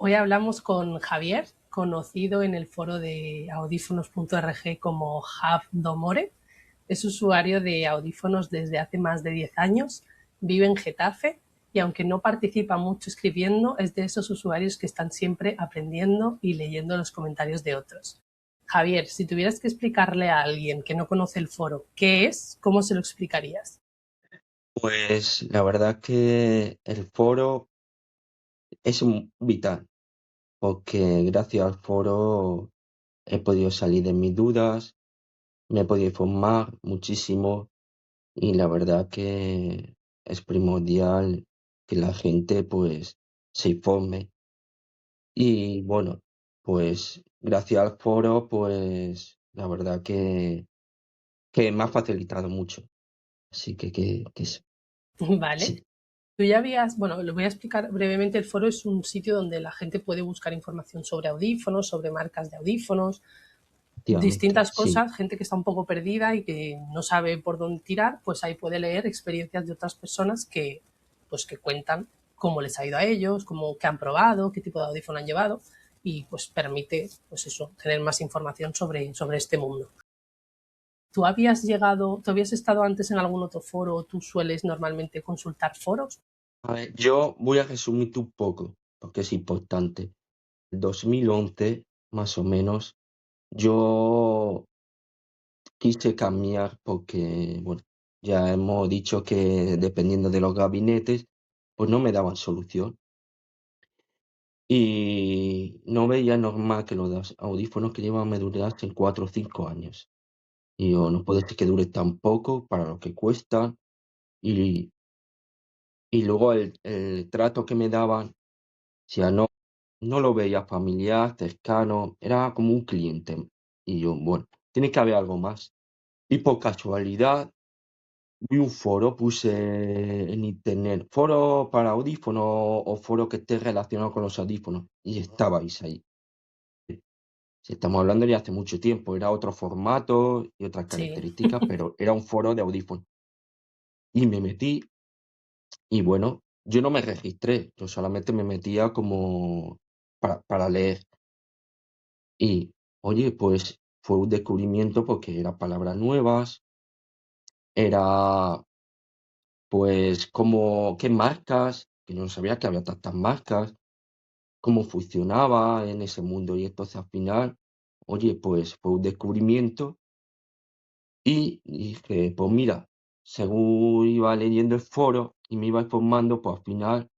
Hoy hablamos con Javier, conocido en el foro de audífonos.org como Jav Domore. Es usuario de audífonos desde hace más de 10 años, vive en Getafe y aunque no participa mucho escribiendo, es de esos usuarios que están siempre aprendiendo y leyendo los comentarios de otros. Javier, si tuvieras que explicarle a alguien que no conoce el foro qué es, ¿cómo se lo explicarías? Pues la verdad que el foro es vital, porque gracias al foro he podido salir de mis dudas, me he podido informar muchísimo y la verdad que es primordial que la gente pues se informe. Y bueno, pues gracias al foro pues la verdad que me ha facilitado mucho. Así que eso, Vale. sí, Tú ya habías, bueno, lo voy a explicar brevemente. El foro es un sitio donde la gente puede buscar información sobre audífonos, sobre marcas de audífonos, efectivamente, distintas sí. cosas. Gente que está un poco perdida y que no sabe por dónde tirar, pues ahí puede leer experiencias de otras personas pues que cuentan cómo les ha ido a ellos, cómo que han probado, qué tipo de audífono han llevado y pues permite, pues eso, tener más información sobre este mundo. ¿Tú habías estado antes en algún otro foro o tú sueles normalmente consultar foros? A ver, yo voy a resumirte un poco, porque es importante. En 2011, más o menos, yo quise cambiar porque, bueno, ya hemos dicho que dependiendo de los gabinetes, pues no me daban solución. Y no veía normal que los audífonos que llevaba me durasen 4 o 5 años. Y yo, no puede ser que dure tan poco para lo que cuesta. Y, y luego el trato que me daban, o sea, no lo veía familiar, cercano, era como un cliente. Y yo, bueno, tiene que haber algo más. Y por casualidad vi un foro, puse en internet, foro para audífonos o foro que esté relacionado con los audífonos. Y estabais ahí. Si estamos hablando de hace mucho tiempo, era otro formato y otras Sí. características, pero era un foro de audífonos. Y me metí y bueno, yo no me registré, yo solamente me metía como para leer. Y, oye, pues fue un descubrimiento porque eran palabras nuevas, era, pues, como qué marcas, que yo no sabía que había tantas marcas, cómo funcionaba en ese mundo. Y entonces al final, oye, pues fue un descubrimiento y dije, pues mira, según iba leyendo el foro y me iba informando, pues al final,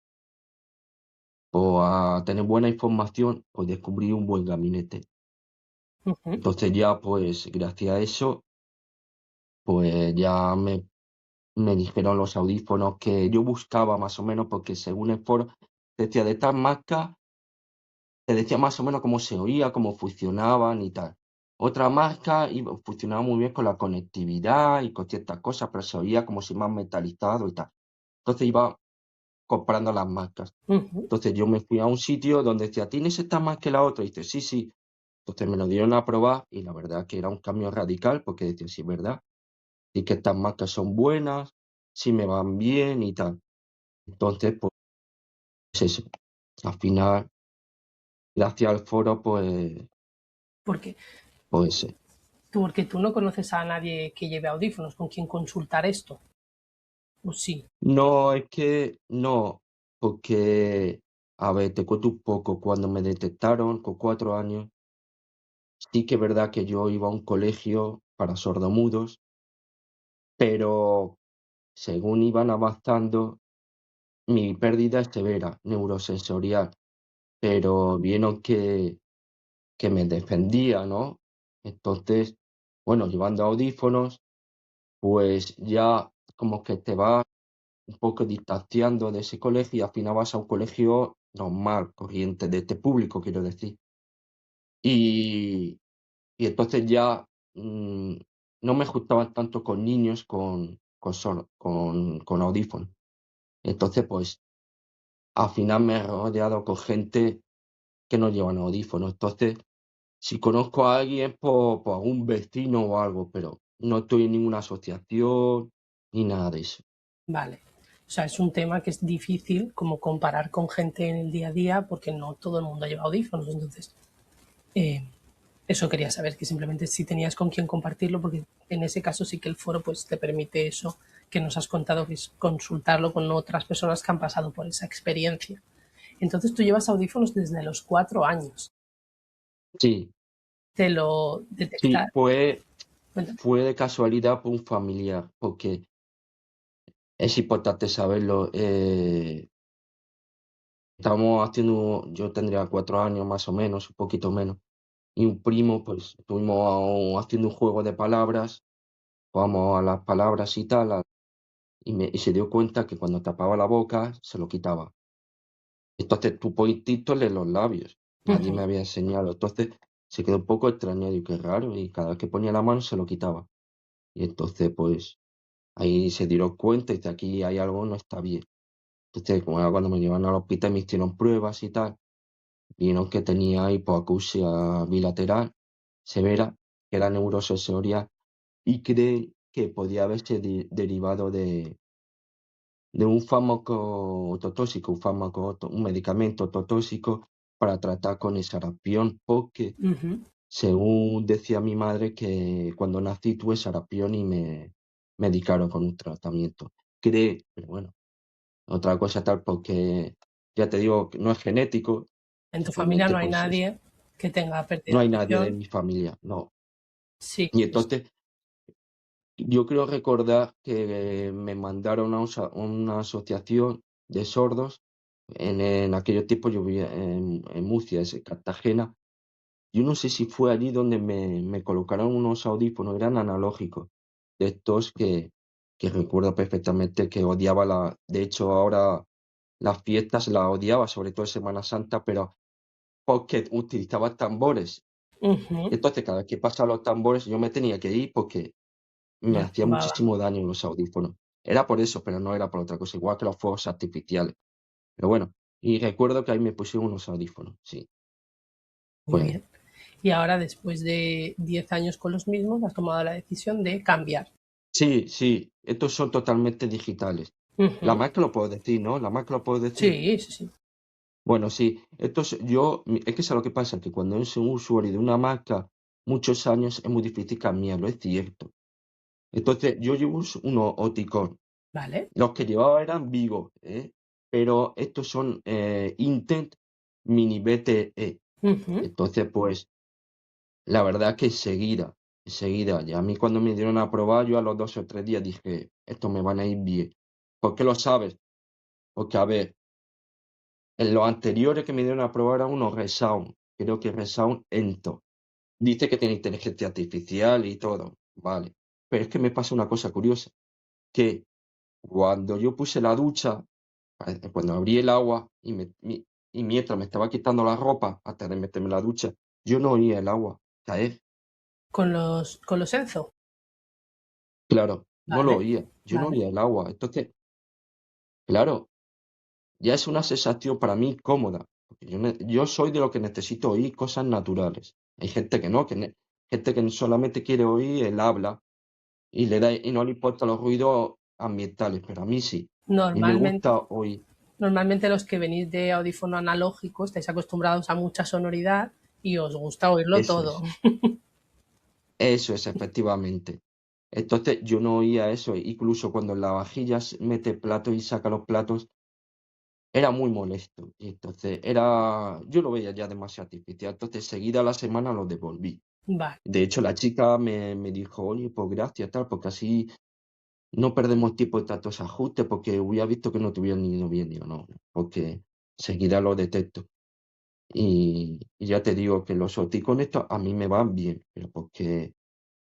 pues a tener buena información, pues descubrí un buen gabinete. Ujú. Entonces ya, pues gracias a eso, pues ya me dijeron los audífonos que yo buscaba más o menos, porque según el foro decía de tal marca, te decía más o menos cómo se oía, cómo funcionaban y tal. Otra marca funcionaba muy bien con la conectividad y con ciertas cosas, pero se oía como si más metalizado y tal. Entonces iba comprando las marcas. Ujú. Entonces yo me fui a un sitio donde decía, ¿tienes esta más que la otra? Y dice, sí, sí. Entonces me lo dieron a probar y la verdad que era un cambio radical porque decía, sí, es verdad, y que estas marcas son buenas, sí me van bien y tal. Entonces, pues eso, al final, gracias al foro, Porque pues porque tú no conoces a nadie que lleve audífonos con quien consultar esto. Pues sí. no, es que no, porque, a ver, te cuento un poco, cuando me detectaron con 4 años, sí que es verdad que yo iba a un colegio para sordomudos, pero según iban avanzando, mi pérdida es severa, neurosensorial, pero vieron que me defendía, ¿no? Entonces, bueno, llevando audífonos, pues ya como que te vas un poco distanciando de ese colegio y al final vas a un colegio normal, corriente, de este público, quiero decir. Y, y entonces ya no me juntaban tanto con niños con audífonos. Entonces, pues al final me he rodeado con gente que no llevan audífonos. Entonces, si conozco a alguien, por algún vecino o algo, pero no estoy en ninguna asociación ni nada de eso. Vale. O sea, es un tema que es difícil como comparar con gente en el día a día porque no todo el mundo lleva audífonos. Entonces, eh, eso quería saber, que simplemente si tenías con quién compartirlo, porque en ese caso sí que el foro pues te permite eso que nos has contado, que es consultarlo con otras personas que han pasado por esa experiencia. Entonces tú llevas audífonos desde los 4 años. Sí, Te lo sí, detectar. fue de casualidad por un familiar, porque es importante saberlo. Estábamos haciendo, yo tendría 4 años más o menos, un poquito menos, y un primo, pues estuvimos haciendo un juego de palabras, jugamos a las palabras y tal, y se dio cuenta que cuando tapaba la boca se lo quitaba. Entonces tú por instinto lees los labios, nadie me Ujú. había enseñado. Entonces se quedó un poco extrañado y qué raro, y cada vez que ponía la mano se lo quitaba. Y entonces pues ahí se dieron cuenta y dice, aquí hay algo, no está bien. Entonces, como era cuando me llevaron al hospital, me hicieron pruebas y tal, vieron que tenía hipoacusia bilateral severa, que era neurosensorial, y creen que podía haberse derivado de un fármaco ototóxico, un medicamento ototóxico para tratar con el sarampión, porque Ujú. según decía mi madre que cuando nací tuve sarampión y me medicaron con un tratamiento. Pero bueno, otra cosa tal, porque ya te digo que no es genético, En tu familia simplemente no hay pues eso. nadie que tenga pérdida No de hay nadie de audición. mi familia, no. Sí, Y pues, entonces yo creo recordar que me mandaron a una asociación de sordos. En aquellos tiempos yo vivía en Murcia, es Cartagena. Yo no sé si fue allí donde me colocaron unos audífonos, eran analógicos, de estos que recuerdo perfectamente que odiaba de hecho ahora las fiestas las odiaba, sobre todo en Semana Santa, pero porque utilizaba tambores. ujú, Entonces cada vez que pasaban los tambores yo me tenía que ir porque me ya hacía tumbaba. muchísimo daño los audífonos. Era por eso, pero no era por otra cosa, igual que los fuegos artificiales. Pero bueno, y recuerdo que ahí me pusieron unos audífonos, sí, Muy fue ahí. bien. Y ahora, después de 10 años con los mismos, has tomado la decisión de cambiar. Sí, sí, estos son totalmente digitales. La Ujú. marca lo puedo decir, ¿no? La marca lo puedo decir. Sí, sí, sí. Bueno, sí, es que es lo que pasa, que cuando es un usuario de una marca muchos años es muy difícil cambiarlo, es cierto. Entonces, yo llevo unos Oticon. Vale. Los que llevaba eran Vigo, ¿eh? Pero estos son Intent Mini BTE. Ujú. Entonces, pues, la verdad es que enseguida, ya a mí cuando me dieron a probar, yo a los 2 o 3 días dije, estos me van a ir bien. ¿Por qué lo sabes? Porque, a ver, en los anteriores que me dieron a probar eran unos Resound, creo que Resound Ento. Dice que tiene inteligencia artificial y todo, vale. Pero es que me pasa una cosa curiosa, que cuando yo puse la ducha, cuando abrí el agua y mientras me estaba quitando la ropa hasta de meterme en la ducha, yo no oía el agua caer. Con los Enzo. Claro, no lo Vale, oía, yo no vale. oía el agua. Entonces, claro, ya es una sensación para mí cómoda, porque yo soy de lo que necesito oír cosas naturales. Hay gente que no, gente que solamente quiere oír el habla y no le importan los ruidos ambientales, pero a mí sí. A mí me Normalmente, gusta oír. normalmente los que venís de audífono analógico estáis acostumbrados a mucha sonoridad y os gusta oírlo Eso todo. es. Eso es, efectivamente. Entonces yo no oía eso, incluso cuando en la vajilla mete platos y saca los platos, era muy molesto. Y entonces yo lo veía ya demasiado artificial. Entonces seguida a la semana lo devolví. Vale. De hecho, la chica me dijo, oye, pues gracias, tal, porque así no perdemos tiempo en tantos ajustes, porque hubiera visto que no te hubieran ido bien. Digo, no, no, porque seguida lo detecto. Y ya te digo que los con estos a mí me van bien, pero porque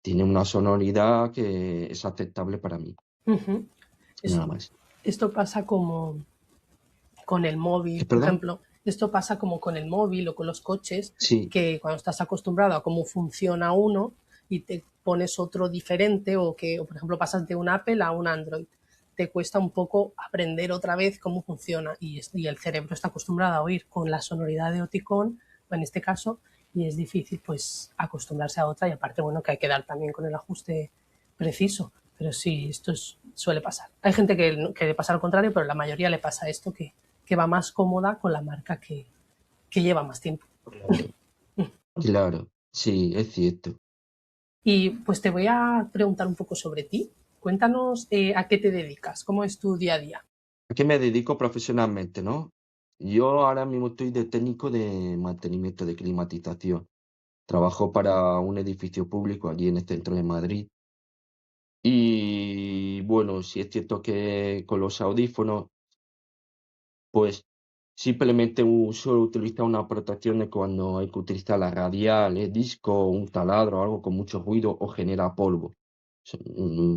tiene una sonoridad que es aceptable para mí, Ujú. Es- nada más. Esto pasa como con el móvil, ¿Es por perdón? ejemplo. Esto pasa como con el móvil o con los coches, Sí, que cuando estás acostumbrado a cómo funciona uno y te pones otro diferente o por ejemplo pasas de un Apple a un Android, te cuesta un poco aprender otra vez cómo funciona y el cerebro está acostumbrado a oír con la sonoridad de Oticon, en este caso, y es difícil pues acostumbrarse a otra y aparte bueno que hay que dar también con el ajuste preciso, pero sí, esto es suele pasar. Hay gente que le pasa lo contrario, pero la mayoría le pasa esto, que va más cómoda con la marca que lleva más tiempo. Claro, claro, sí, es cierto. Y pues te voy a preguntar un poco sobre ti. Cuéntanos a qué te dedicas, cómo es tu día a día. ¿A qué me dedico profesionalmente, no? Yo ahora mismo estoy de técnico de mantenimiento de climatización. Trabajo para un edificio público allí en el centro de Madrid. Y bueno, sí es cierto que con los audífonos, pues simplemente suelo utilizar una protección de cuando hay que utilizar la radial, el disco, un taladro, algo con mucho ruido o genera polvo.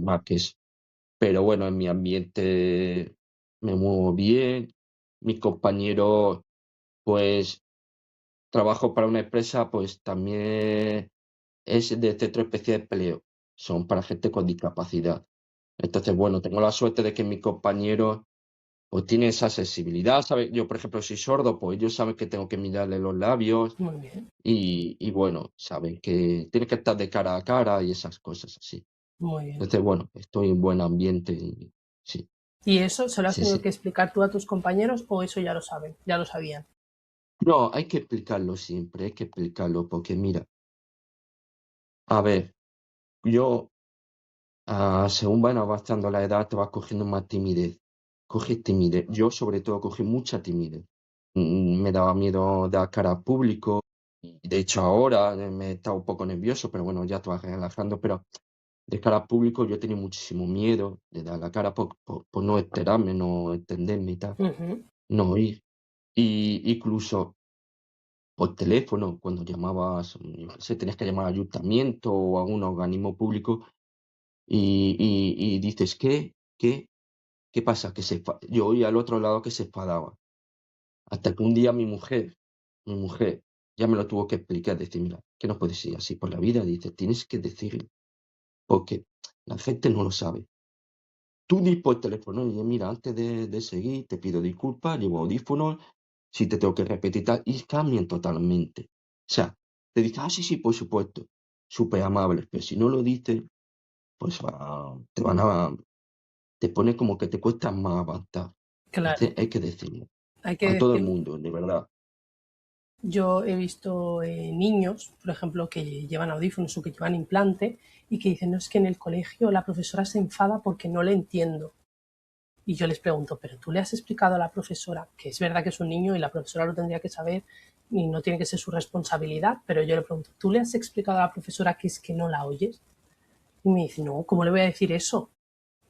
Más que eso. Pero bueno, en mi ambiente me muevo bien. Mis compañeros, pues trabajo para una empresa, pues también es de centro especial de empleo. Son para gente con discapacidad. Entonces, bueno, tengo la suerte de que mis compañeros pues tienen esa sensibilidad, ¿sabes? Yo, por ejemplo, soy sordo, pues ellos saben que tengo que mirarle los labios Muy bien, y bueno, saben que tiene que estar de cara a cara y esas cosas así. muy bien. Entonces, bueno, estoy en buen ambiente y sí, ¿Y eso se lo has sí, tenido sí. que explicar tú a tus compañeros o eso ya lo saben, ya lo sabían? No, hay que explicarlo siempre, hay que explicarlo, porque mira, a ver, yo, según van avanzando la edad, te vas cogiendo más timidez. Coges timidez. Yo, sobre todo, cogí mucha timidez. Me daba miedo dar cara al público. Y de hecho, ahora me he estado un poco nervioso, pero bueno, ya te vas relajando. Pero de cara al público, yo tenía muchísimo miedo de dar la cara por no enterarme, no entenderme y tal, Ujú. no oír. Y incluso por teléfono, cuando llamabas, yo qué sé, tenías que llamar al ayuntamiento o a un organismo público y dices: "¿Qué? ¿Qué? ¿Qué pasa?". Yo oía al otro lado que se enfadaba. Hasta que un día mi mujer ya me lo tuvo que explicar, decir: "Mira, que no puedes ir así por la vida", dice: "Tienes que decirlo, porque la gente no lo sabe. Tú di por teléfono: "Oye, mira, antes de seguir, te pido disculpas, llevo audífonos, si te tengo que repetir tal", y cambian totalmente. O sea, te dicen: "Ah, sí, sí, por supuesto", superamables, pero si no lo dices, pues te pone como que te cuesta más avanzar. Claro, Entonces, hay que decirlo, hay que a todo el decir. mundo, de verdad. Yo he visto niños, por ejemplo, que llevan audífonos o que llevan implante y que dicen, no, es que en el colegio la profesora se enfada porque no le entiendo. Y yo les pregunto, ¿pero tú le has explicado a la profesora que es verdad que es un niño y la profesora lo tendría que saber y no tiene que ser su responsabilidad? Pero yo le pregunto, ¿tú le has explicado a la profesora que es que no la oyes? Y me dice, no, ¿cómo le voy a decir eso?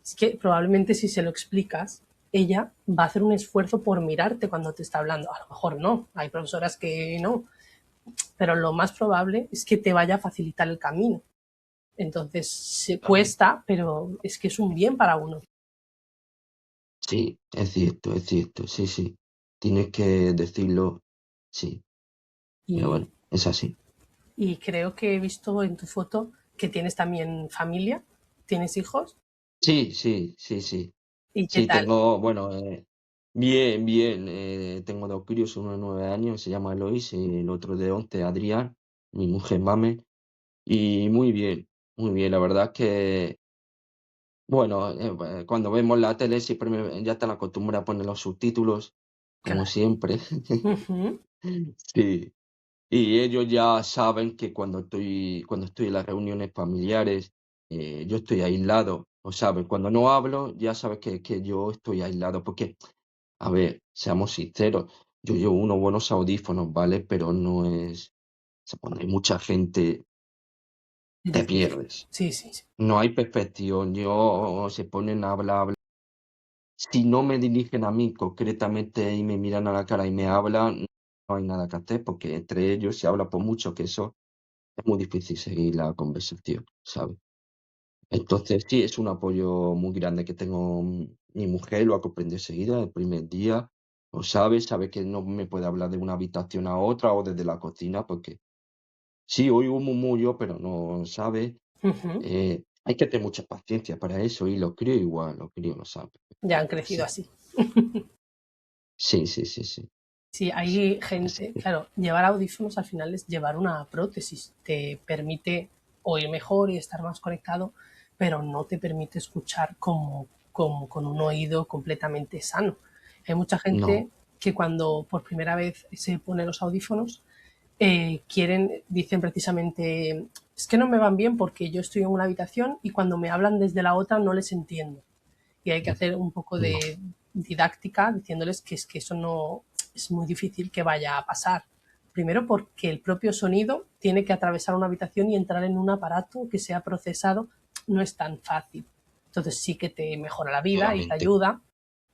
Es que probablemente si se lo explicas, ella va a hacer un esfuerzo por mirarte cuando te está hablando. A lo mejor no, hay profesoras que no, pero lo más probable es que te vaya a facilitar el camino. Entonces, se Claro. cuesta, pero es que es un bien para uno. Sí, es cierto, sí, sí. Tienes que decirlo, sí, pero Y, bueno, es así. y creo que he visto en tu foto que tienes también familia, tienes hijos. Sí, sí, sí, sí. ¿Y qué Sí, tal? tengo, bueno, bien, bien, tengo 2 críos, uno de 9 años, se llama Eloís, y el otro de 11, Adrián, mi mujer Mame, y muy bien, la verdad es que, bueno, cuando vemos la tele siempre ya están acostumbrados a poner los subtítulos, como Claro. siempre. Ujú. Sí. Y ellos ya saben que cuando estoy en las reuniones familiares, yo estoy aislado, lo saben. Cuando no hablo, ya sabes que yo estoy aislado, porque, a ver, seamos sinceros, yo llevo unos buenos audífonos, ¿vale? Pero no es, cuando hay mucha gente, Es te difícil. pierdes. Sí, sí, sí. No hay perfección. Se ponen a hablar. Si no me dirigen a mí concretamente y me miran a la cara y me hablan, no hay nada que hacer, porque entre ellos se habla por mucho que eso es muy difícil seguir la conversación, ¿sabes? Entonces, sí, es un apoyo muy grande que tengo. Mi mujer lo ha comprendido enseguida, el primer día, lo sabe que no me puede hablar de una habitación a otra o desde la cocina, porque sí, oigo un murmullo, pero no sabe. Ujú. Hay que tener mucha paciencia para eso y los críos igual, los críos lo saben Ya han perfectamente, crecido sí. así. Sí, sí, sí, sí, Sí, sí. hay Así gente, que claro, llevar audífonos al final es llevar una prótesis. Te permite oír mejor y estar más conectado, pero no te permite escuchar como con un oído completamente sano. Hay mucha gente no, que cuando por primera vez se pone los audífonos, dicen precisamente, es que no me van bien porque yo estoy en una habitación y cuando me hablan desde la otra no les entiendo. Y hay que hacer un poco no, de didáctica diciéndoles que es que eso no es muy difícil que vaya a pasar. Primero porque el propio sonido tiene que atravesar una habitación y entrar en un aparato que sea procesado, no es tan fácil. Entonces sí que te mejora la vida y te obviamente. ayuda,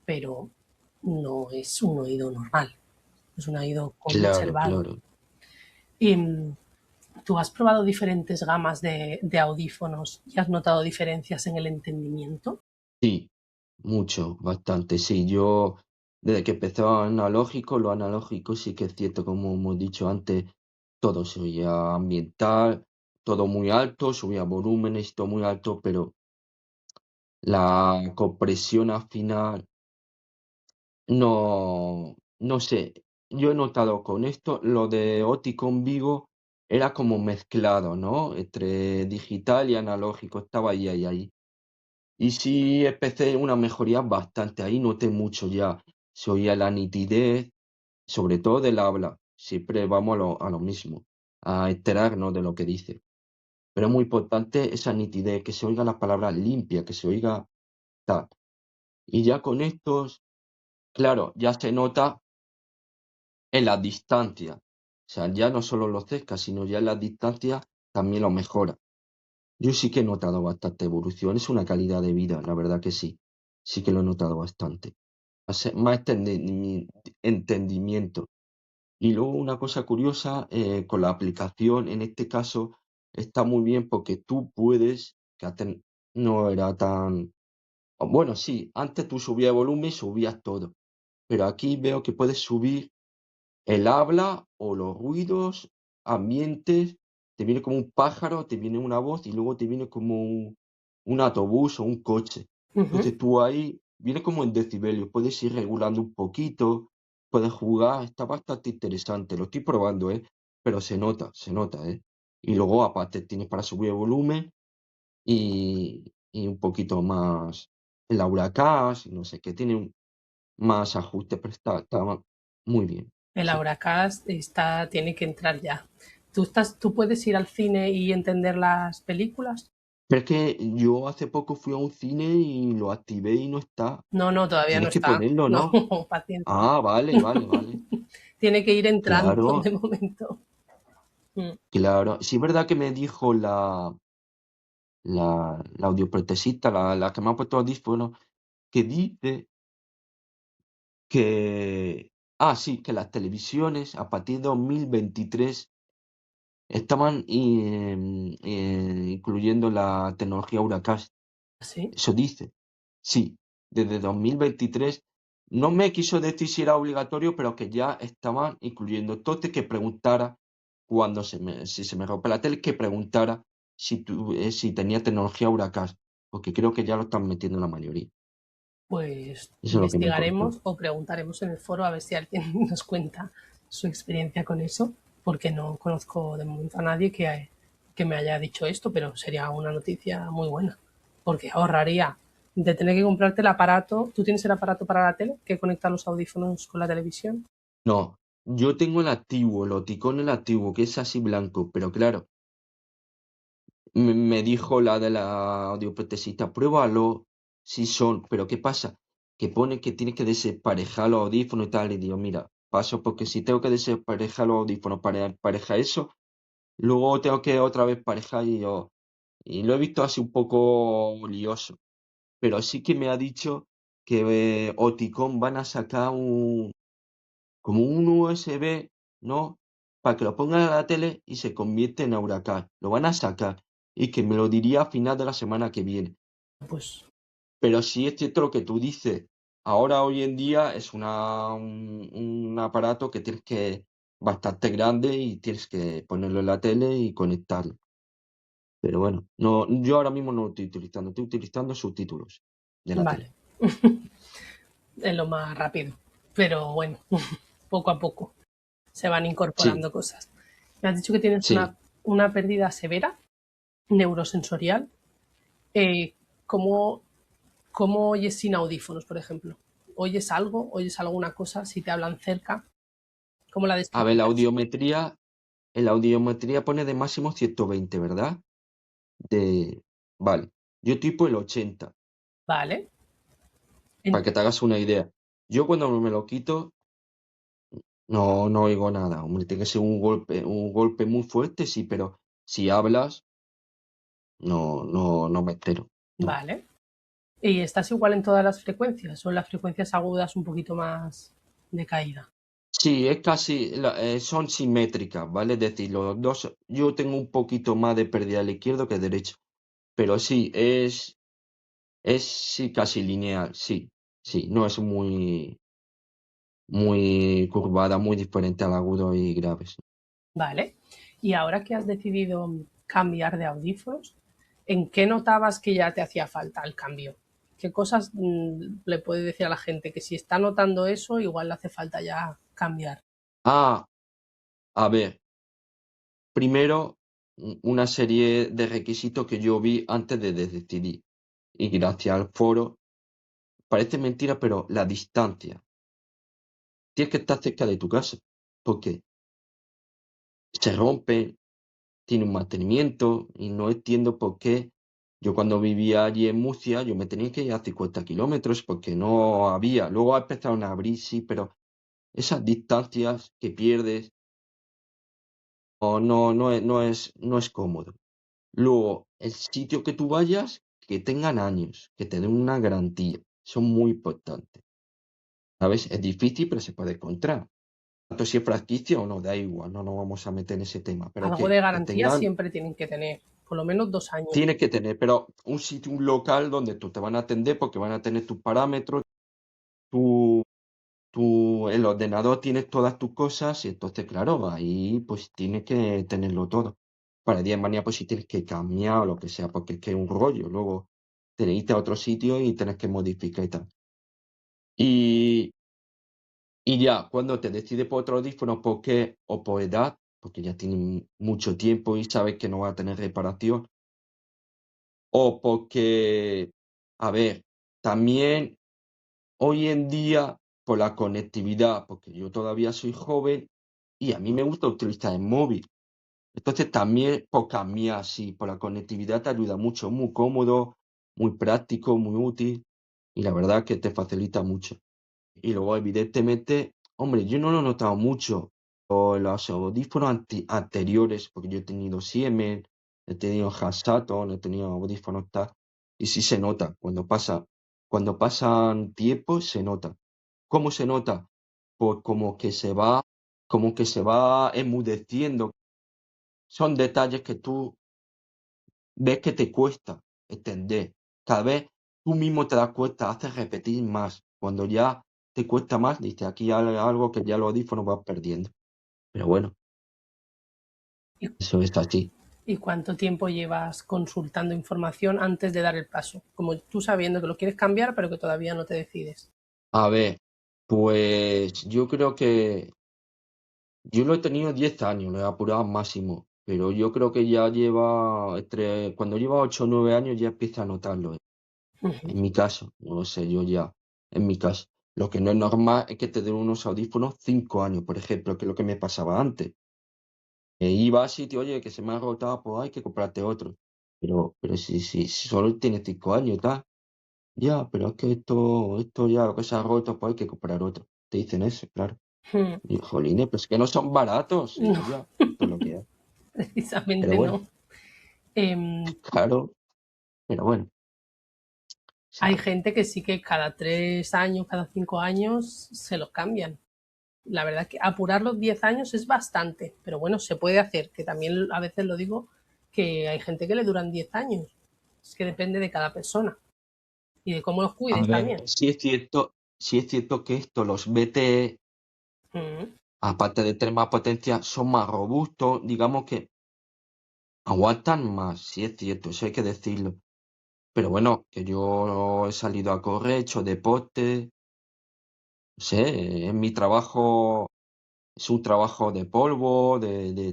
pero no es un oído normal, es un oído Claro, conservado. claro. Y tú has probado diferentes gamas de audífonos y has notado diferencias en el entendimiento. Sí, mucho, bastante. Sí, yo desde que empezó analógico, lo analógico sí que es cierto, como hemos dicho antes, todo se oía ambiental, todo muy alto, subía volúmenes, todo muy alto, pero la compresión al final, no sé. Yo he notado con esto, lo de Oticon Vigo era como mezclado, ¿no? Entre digital y analógico, estaba ahí. Y sí empecé una mejoría bastante, ahí noté mucho ya, se oía la nitidez, sobre todo del habla, siempre vamos a lo mismo, a enterarnos de lo que dice. Pero es muy importante esa nitidez, que se oigan las palabras limpias, que se oiga tal. Y ya con estos, claro, ya se nota en la distancia. O sea, ya no solo lo cerca, sino ya en la distancia también lo mejora. Yo sí que he notado bastante evolución, es una calidad de vida, la verdad que sí. Sí que lo he notado bastante. Más entendimiento. Y luego una cosa curiosa, con la aplicación, en este caso, está muy bien porque tú puedes, que antes no era tan... o bueno, sí, antes tú subías volumen y subías todo, pero aquí veo que puedes subir el habla o los ruidos, ambientes, te viene como un pájaro, te viene una voz y luego te viene como un autobús o un coche. Ujú. Entonces tú ahí, viene como en decibelios, puedes ir regulando un poquito, puedes jugar, está bastante interesante, lo estoy probando, pero se nota, ¿eh? Y luego aparte tienes para subir el volumen y un poquito más el Auracast, no sé qué, tiene más ajustes, pero está muy bien, El sí. Auracast tiene que entrar ya. ¿Tú puedes ir al cine y entender las películas? Pero es que yo hace poco fui a un cine y lo activé y no está. No, no, todavía no Tienes que está. ponerlo, No, ¿no? paciencia. Ah, vale. Tiene que ir entrando Claro, de momento. Mm. claro. Sí es verdad que me dijo la audioprotesista, la que me ha puesto audífonos, que dice que, sí, que las televisiones a partir de 2023 estaban incluyendo la tecnología Uracast. ¿Sí? Eso dice. Sí, desde 2023 no me quiso decir si era obligatorio, pero que ya estaban incluyendo. Entonces que preguntara si se me rompe la tele, que preguntara si tenía tecnología Huracán, porque creo que ya lo están metiendo la mayoría. Pues Eso es lo que me contó. investigaremos o preguntaremos en el foro a ver si alguien nos cuenta su experiencia con eso, porque no conozco de momento a nadie que me haya dicho esto, pero sería una noticia muy buena, porque ahorraría de tener que comprarte el aparato. ¿Tú tienes el aparato para la tele que conecta los audífonos con la televisión? No, yo tengo el activo, el Oticon el activo, que es así blanco, pero claro, me dijo la de la audioprotesista, pruébalo si son, pero ¿qué pasa? Que pone que tienes que desemparejar los audífonos y tal, y digo, mira, paso porque si tengo que desemparejar los audífonos para emparejar eso, luego tengo que otra vez parejar y lo he visto así un poco lioso, pero sí que me ha dicho que Oticon van a sacar como un USB, ¿no? Para que lo pongan a la tele y se convierte en Huracán. Lo van a sacar y que me lo diría a final de la semana que viene. Pues Pero sí es cierto lo que tú dices. Ahora, hoy en día, es un aparato que tienes que bastante grande y tienes que ponerlo en la tele y conectarlo. Pero bueno, no, yo ahora mismo no lo estoy utilizando subtítulos de la tele. vale, es lo más rápido, pero bueno, poco a poco se van Sí, incorporando cosas. Me has dicho que tienes sí. una pérdida severa neurosensorial. Eh, ¿cómo, ¿Cómo oyes sin audífonos, por ejemplo? ¿Oyes algo? ¿Oyes alguna cosa si te hablan cerca? ¿Cómo la A ver, describirías? la audiometría pone de máximo 120, ¿verdad? De, vale, yo tipo el 80, Vale. En- para que te hagas una idea. Yo cuando me lo quito, no oigo nada. Hombre, tiene que ser un golpe muy fuerte, sí, pero si hablas, no me entero. No. Vale. ¿Y estás igual en todas las frecuencias o en las frecuencias agudas un poquito más de caída? Sí, es casi, son simétricas, ¿vale? Es decir, los dos, yo tengo un poquito más de pérdida al izquierdo que derecho, pero sí, es sí casi lineal, sí, sí, no es muy curvada, muy diferente al agudo y graves. Vale. Y ahora que has decidido cambiar de audífonos, ¿en qué notabas que ya te hacía falta el cambio? ¿Qué cosas le puedes decir a la gente que si está notando eso, igual le hace falta ya cambiar? Ah, a ver, primero, una serie de requisitos que yo vi antes de decidir. Y gracias al foro, parece mentira, pero la distancia. Tienes que estar cerca de tu casa, porque se rompen, tiene un mantenimiento, y no entiendo por qué. Yo cuando vivía allí en Murcia, yo me tenía que ir a 50 kilómetros porque no había. Luego empezaron a abrir, sí, pero esas distancias que pierdes, no es cómodo. Luego, el sitio que tú vayas, que tengan años, que te den una garantía, son muy importantes. ¿Sabes? Es difícil, pero se puede encontrar. Tanto si es franquicia o no, da igual, no nos vamos a meter en ese tema. Pero Algo de que garantía tengan, siempre tienen que tener, por lo menos 2 años. tienes que tener, pero un sitio, un local donde tú te van a atender porque van a tener tus parámetros, tu, el ordenador tiene todas tus cosas y entonces, claro, ahí pues tienes que tenerlo todo. Para el día de mañana, pues si tienes que cambiar o lo que sea, porque es que es un rollo. Luego te irte a otro sitio y tienes que modificar y tal. Y, y ya, cuando te decides por otro audífono, ¿por qué? O por edad, porque ya tienen mucho tiempo y sabes que no va a tener reparación. O porque, a ver, también hoy en día, por la conectividad, porque yo todavía soy joven y a mí me gusta utilizar el móvil. Entonces también por cambiar, sí, por la conectividad te ayuda mucho, muy cómodo, muy práctico, muy útil y la verdad que te facilita mucho. Y luego, evidentemente, hombre, yo no lo he notado mucho por los audífonos anteriores, porque yo he tenido Siemens, he tenido Hansaton, he tenido audífonos tal, y sí se nota, cuando pasan tiempo se nota. ¿Cómo se nota? Pues como que se va enmudeciendo. Son detalles que tú ves que te cuesta entender. Cada vez tú mismo te das cuenta, haces repetir más. Cuando ya te cuesta más, dices, aquí hay algo que ya los audífonos vas perdiendo. Pero bueno, ¿Y, eso es así. y cuánto tiempo llevas consultando información antes de dar el paso? Como tú sabiendo que lo quieres cambiar, pero que todavía no te decides. A ver, pues yo creo que yo lo he tenido 10 años, lo he apurado al máximo, pero yo creo que ya cuando lleva 8 o 9 años ya empieza a notarlo. En mi caso, no lo sé, yo ya, en mi caso. Lo que no es normal es que te den unos audífonos 5 años, por ejemplo, que es lo que me pasaba antes. Iba a sitio, oye, que se me ha agotado, pues hay que comprarte otro. Pero si solo tiene 5 años y tal, ya, pero es que esto ya lo que se ha roto, pues hay que comprar otro. Te dicen eso, claro. Y yo, jolines, pues es que no son baratos. Y yo, No, ya, esto es lo que hay. Pero precisamente bueno, no. Em, claro, pero bueno, o Hay sea, gente que sí que cada 3 años, cada 5 años se los cambian. La verdad que apurar los 10 años es bastante, pero bueno, se puede hacer, que también a veces lo digo, que hay gente que le duran 10 años. Es que depende de cada persona y de cómo los a cuides ver, también. sí es cierto que esto, los BTE, Mm. aparte de tener más potencia, son más robustos, digamos que aguantan más, sí es cierto, eso hay que decirlo. Pero bueno, que yo he salido a correr, he hecho deporte, no sé, en mi trabajo es un trabajo de polvo,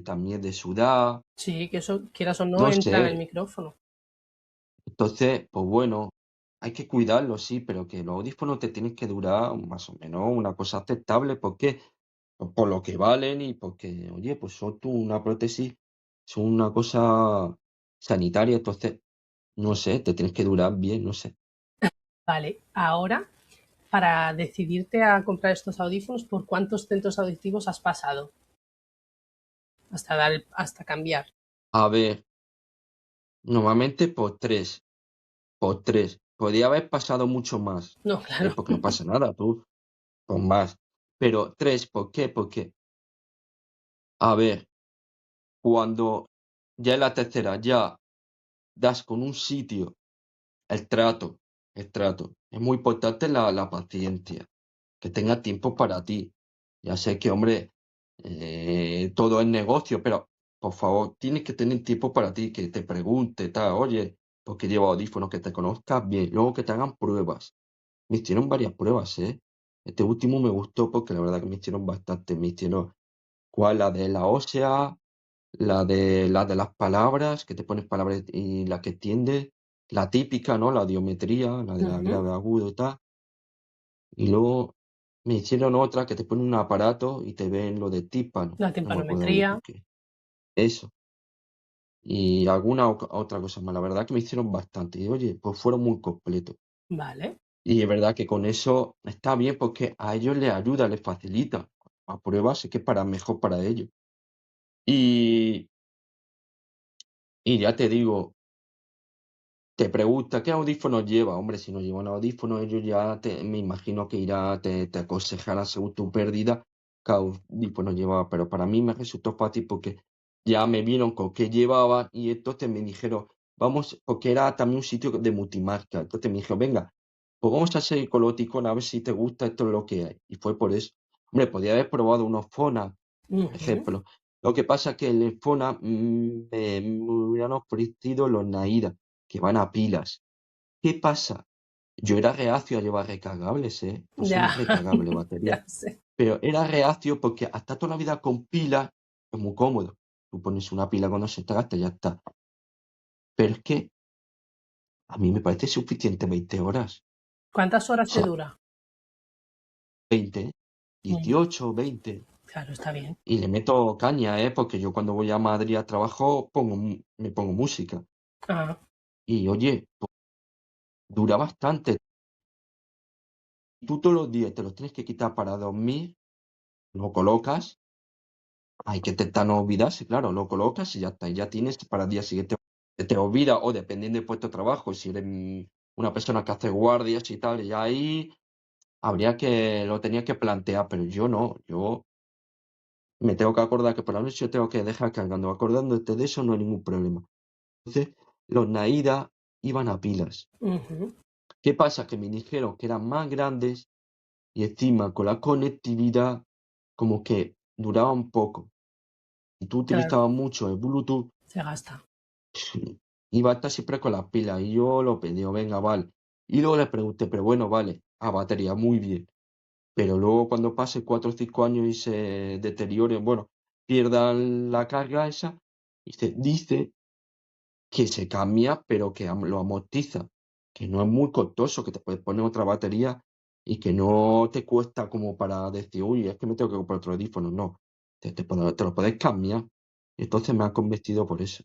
también de sudar, Sí, que eso, quieras o no, no entra en el sé. micrófono. Entonces, pues bueno, hay que cuidarlos, sí, pero que los audífonos te tienen que durar más o menos una cosa aceptable, porque por lo que valen y porque, oye, pues son una prótesis, son una cosa sanitaria, entonces, no sé, te tienes que durar bien, no sé. Vale, ahora para decidirte a comprar estos audífonos, ¿por cuántos centros auditivos has pasado hasta cambiar? A ver, normalmente por tres. Podría haber pasado mucho más, No, claro. porque no pasa nada, tú, con más. Pero tres, ¿por qué? Porque, a ver, cuando ya en la tercera ya das con un sitio, el trato, el trato. Es muy importante la paciencia, que tengas tiempo para ti. Ya sé que, hombre, todo es negocio, pero por favor, tienes que tener tiempo para ti, que te pregunte, tal, oye, ¿por qué llevo audífonos? Que te conozcas bien, luego que te hagan pruebas. Me hicieron varias pruebas, ¿eh? Este último me gustó porque la verdad que me hicieron bastante. Me hicieron, ¿cuál? La de la ósea, la de las palabras, que te pones palabras y la que entiendes, la típica, ¿no? La diometría, la de la Ujú. grave agudo y tal. Y luego me hicieron otra que te pone un aparato y te ven lo de tímpano. La No me acuerdo muy timpanometría, bien qué. Eso. Y alguna otra cosa más. La verdad que me hicieron bastante. Y oye, pues fueron muy completos. vale. Y es verdad que con eso está bien porque a ellos les ayuda, les facilita. A pruebas es que para mejor para ellos. Y, y ya te digo, te pregunta: "¿Qué audífonos lleva?". Hombre, si no llevan audífonos, ellos ya me imagino que te aconsejarán según tu pérdida qué audífonos llevaba, pero para mí me resultó fácil porque ya me vieron con qué llevaba y entonces me dijeron: "Vamos", porque era también un sitio de multimarca. Entonces me dijeron: "Venga, pues vamos a seguir con los audífonos a ver si te gusta, esto es lo que hay". Y fue por eso. Hombre, podía haber probado unos Fona, Ujú. ejemplo. Lo que pasa es que el Fona, me hubieran ofrecido los Naída, que van a pilas. ¿Qué pasa? Yo era reacio a llevar recargables, ¿eh? No son Ya, recargables batería, ya sé. pero era reacio porque hasta toda la vida con pila es muy cómodo. Tú pones una pila cuando se te gasta y ya está. Pero es que a mí me parece suficiente 20 horas. ¿Cuántas O horas te sea, dura? 20, Mm, 18, 20. claro, está bien. Y le meto caña, ¿eh? Porque yo cuando voy a Madrid a trabajo me pongo música. Ah, Y oye, pues, dura bastante. Tú todos los días te los tienes que quitar para dormir, lo colocas. Hay que intentar no olvidarse, claro, lo colocas y ya está, y ya tienes para el día siguiente. Se te olvida, o dependiendo del puesto de trabajo, si eres una persona que hace guardias y tal, y ya ahí lo tenía que plantear, pero yo no, yo me tengo que acordar que por la noche yo tengo que dejar cargando, acordándote de eso no hay ningún problema. Entonces, los Naida iban a pilas. ujú, ¿Qué pasa? Que me dijeron que eran más grandes y encima con la conectividad como que duraban poco. Si tú claro, utilizabas mucho el Bluetooth, se gasta. sí, iba a estar siempre con las pilas y yo lo pedí, venga, vale. Y luego le pregunté, pero bueno, vale, a batería, muy bien. Pero luego cuando pase 4 o 5 años y se deterioren, bueno, pierdan la carga esa, dice que se cambia, pero que lo amortiza, que no es muy costoso, que te puedes poner otra batería y que no te cuesta como para decir, uy, es que me tengo que comprar otro audífono. No, te lo puedes cambiar. Entonces me ha convencido por eso,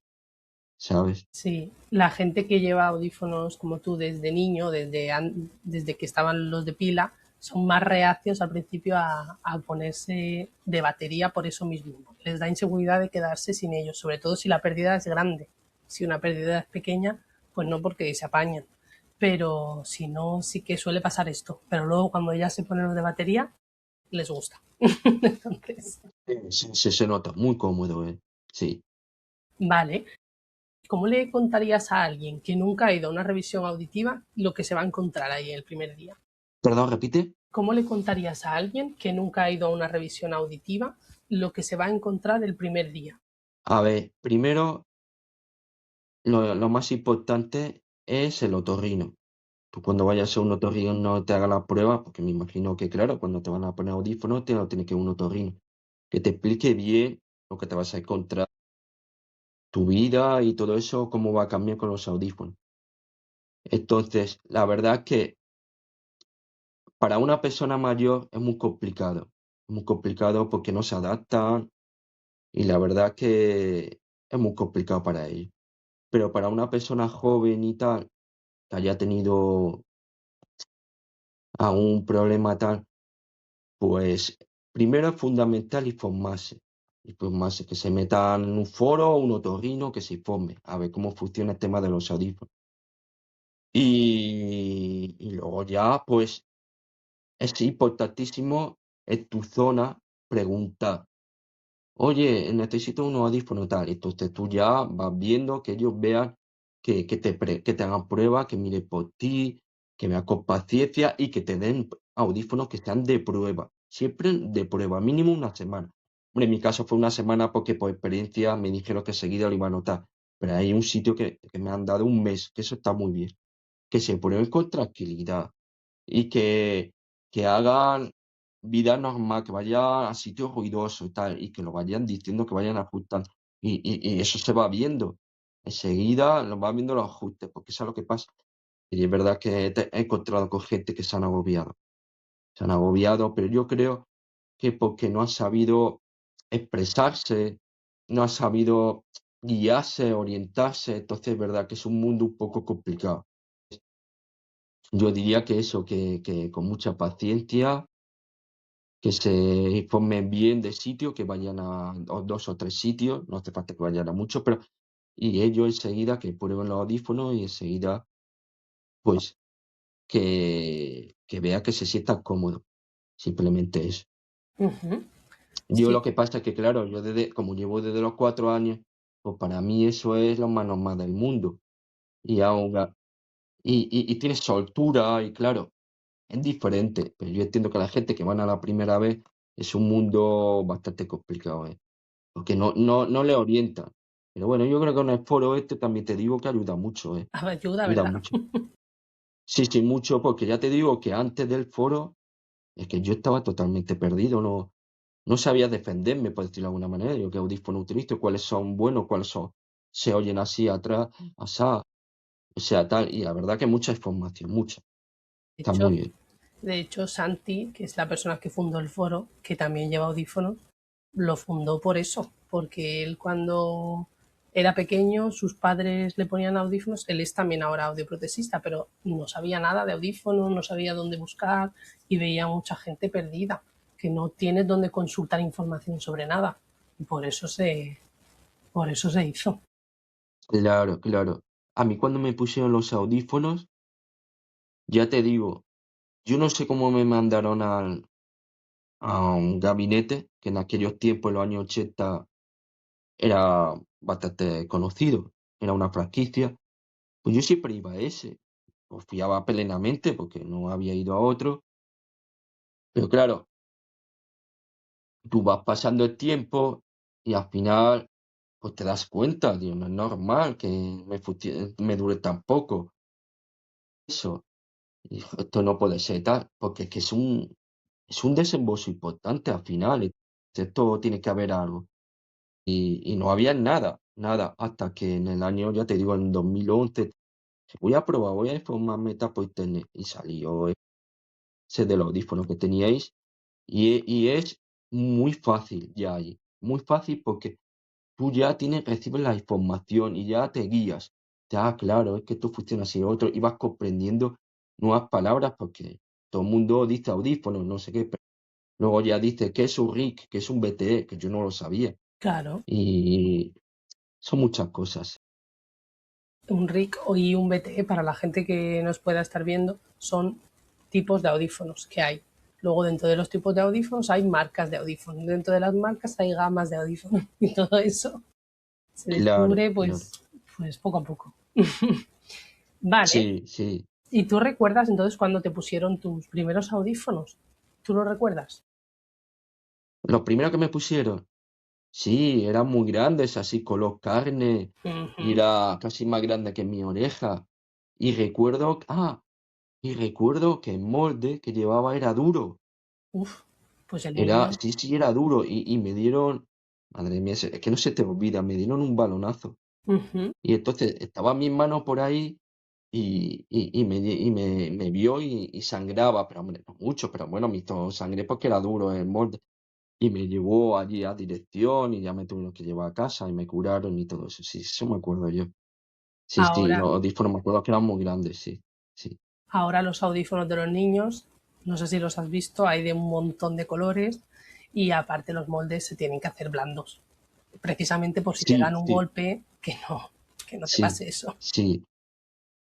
¿sabes? Sí, la gente que lleva audífonos como tú desde niño, desde que estaban los de pila, son más reacios al principio a ponerse de batería por eso mismo. Les da inseguridad de quedarse sin ellos, sobre todo si la pérdida es grande. Si una pérdida es pequeña, pues no, porque se apañan. Pero si no, sí que suele pasar esto. Pero luego cuando ya se ponen los de batería, les gusta. Entonces, Sí, se nota, muy cómodo, sí. vale. ¿Cómo le contarías a alguien que nunca ha ido a una revisión auditiva lo que se va a encontrar ahí el primer día? Perdón, repite. ¿Cómo le contarías a alguien que nunca ha ido a una revisión auditiva lo que se va a encontrar el primer día? A ver, primero, lo más importante es el otorrino. Tú cuando vayas a un otorrino no te haga la prueba, porque me imagino que, claro, cuando te van a poner audífonos, te lo tiene que ir un otorrino. Que te explique bien lo que te vas a encontrar, tu vida y todo eso, cómo va a cambiar con los audífonos. Entonces, la verdad es que para una persona mayor es muy complicado porque no se adaptan y la verdad que es muy complicado para ellos. Pero para una persona joven y tal, que haya tenido algún problema tal, pues primero es fundamental informarse, que se metan en un foro o un otorrino que se informe, a ver cómo funciona el tema de los audífonos. Y luego ya, pues es importantísimo en tu zona preguntar. Oye, necesito unos audífonos tal. Entonces tú ya vas viendo que ellos vean que te hagan pruebas, que miren por ti, que vean con paciencia y que te den audífonos que sean de prueba. Siempre de prueba, mínimo una semana. Hombre, en mi caso fue una semana porque por experiencia me dijeron que enseguida lo iba a notar. Pero hay un sitio que me han dado un mes, que eso está muy bien. Que se prueben con tranquilidad y que hagan vida normal, que vayan a sitios ruidosos y tal, y que lo vayan diciendo, que vayan ajustando. Y eso se va viendo. Enseguida lo va viendo los ajustes, porque eso es lo que pasa. Y es verdad que he encontrado con gente que se han agobiado. Se han agobiado, pero yo creo que porque no han sabido expresarse, no han sabido guiarse, orientarse, entonces es verdad que es un mundo un poco complicado. Yo diría que eso, que con mucha paciencia, que se informen bien de sitio, que vayan a 2 o 3 sitios, no hace falta que vayan a muchos, pero y ellos enseguida que prueben los audífonos y enseguida, pues, que vea que se sientan cómodos, simplemente eso. Ujú. Yo lo Sí, que pasa es que, claro, yo como llevo desde los 4 años, pues para mí eso es lo más normal del mundo. Y ahora y tienes soltura y claro, es diferente, pero yo entiendo que la gente que van a la primera vez es un mundo bastante complicado, porque no le orientan. Pero bueno, yo creo que en el foro este también te digo que ayuda mucho, ayuda, ayuda ¿verdad? mucho. Sí, sí, mucho, porque ya te digo que antes del foro es que yo estaba totalmente perdido, no sabía defenderme, por decirlo de alguna manera. Yo qué audífono utilizo, cuáles son buenos, cuáles son se oyen así atrás, asá, o sea, tal. Y la verdad que mucha información, mucha. De Está muy hecho, bien. de hecho, Santi, que es la persona que fundó el foro, que también lleva audífonos, lo fundó por eso, porque él cuando era pequeño, sus padres le ponían audífonos, él es también ahora audioprotesista, pero no sabía nada de audífonos, no sabía dónde buscar y veía mucha gente perdida, que no tiene dónde consultar información sobre nada. Y por eso se hizo. Claro, claro. A mí cuando me pusieron los audífonos, ya te digo, yo no sé cómo me mandaron a un gabinete, que en aquellos tiempos, en los años 80, era bastante conocido, era una franquicia. Pues yo siempre iba a ese, confiaba plenamente porque no había ido a otro. Pero claro, tú vas pasando el tiempo y al final, pues te das cuenta, digo, no es normal que me dure tan poco. Eso, y dijo, esto no puede ser tal, porque es que es un desembolso importante al final. Esto tiene que haber algo. Y no había nada, nada, hasta que en el año, ya te digo, en 2011, dije, voy a probar, voy a informarme tal por internet. Y salió ese del audífono que teníais. Y es muy fácil ya ahí. Muy fácil porque tú ya recibes la información y ya te guías. Claro, es que esto funciona así, otro, y vas comprendiendo nuevas palabras porque todo el mundo dice audífonos, no sé qué, pero luego ya dice que es un RIC, que es un BTE, que yo no lo sabía. Claro, Y son muchas cosas. un RIC y un BTE para la gente que nos pueda estar viendo son tipos de audífonos que hay. Luego dentro de los tipos de audífonos hay marcas de audífonos. Dentro de las marcas hay gamas de audífonos y todo eso se Claro, descubre claro. pues poco a poco. Vale. Sí, sí. ¿Y tú recuerdas entonces cuando te pusieron tus primeros audífonos? ¿Tú lo recuerdas? Lo primero que me pusieron, sí, eran muy grandes, así color carne, y Ujú. era casi más grande que mi oreja. Y recuerdo que el molde que llevaba era duro. Uf, pues el Era, mío. sí, sí, era duro. Y me dieron, madre mía, es que no se te olvida, me dieron un balonazo. Ujú. Y entonces estaba mi mano por ahí y me vio y sangraba, pero hombre, no mucho, pero bueno, me hizo sangre porque era duro el molde. Y me llevó allí a dirección y ya me tuvieron que llevar a casa y me curaron y todo eso. Sí, eso me acuerdo yo. Sí, sí, Ahora, los audífonos me acuerdo que eran muy grandes, sí, sí. ahora los audífonos de los niños, no sé si los has visto, hay de un montón de colores y aparte los moldes se tienen que hacer blandos, precisamente por si te Sí, dan un sí, golpe, que no te sí, pase eso. sí,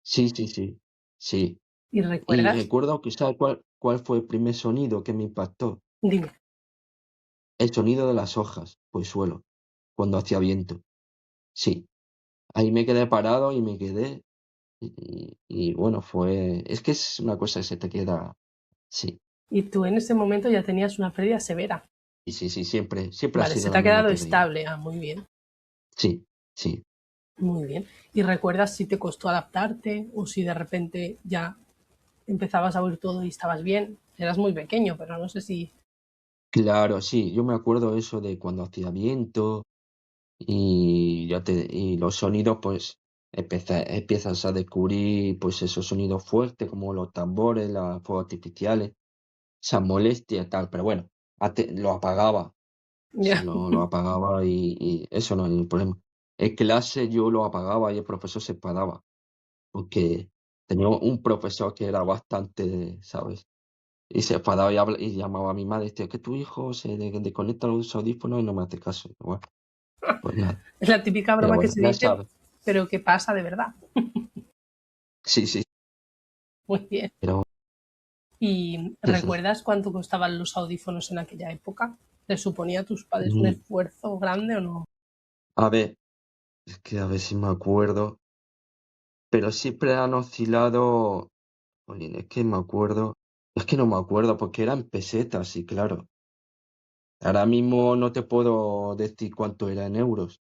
sí, sí, sí, sí. ¿Y Y recuerdas? recuerdo que, ¿sabes cuál fue el primer sonido que me impactó? Dime. El sonido de las hojas por el suelo, cuando hacía viento. Sí, ahí me quedé parado y me quedé. Y bueno, es que es una cosa que se te queda. Sí, Y tú en ese momento ya tenías una pérdida severa. y sí, sí, siempre ha Vale, se sido te la ha misma quedado pérdida. estable. Ah, muy bien, Sí, sí. muy bien. ¿Y recuerdas si te costó adaptarte o si de repente ya empezabas a oír todo y estabas bien? Eras muy pequeño, pero no sé si... Claro, sí, yo me acuerdo eso de cuando hacía viento y los sonidos, pues empiezas a descubrir pues esos sonidos fuertes como los tambores, los fuegos artificiales, esa molestia y tal, pero bueno, lo apagaba, Ya, lo apagaba y eso no hay ningún problema. En clase yo lo apagaba y el profesor se enfadaba, porque tenía un profesor que era bastante, ¿sabes? Y se enfadaba y llamaba a mi madre, decía que tu hijo se desconecta los audífonos y no me hace caso. Bueno, pues nada. es la típica Pero broma que bueno, se ya dice, sabes. pero que pasa de verdad. Sí, sí, Muy bien. pero ¿Y recuerdas cuánto costaban los audífonos en aquella época? ¿Les suponía a tus padres un mm, esfuerzo grande o no? a ver, es que a ver si me acuerdo, pero siempre han oscilado, jolín, es que me acuerdo, es que no me acuerdo porque eran pesetas, y claro, ahora mismo no te puedo decir cuánto era en euros,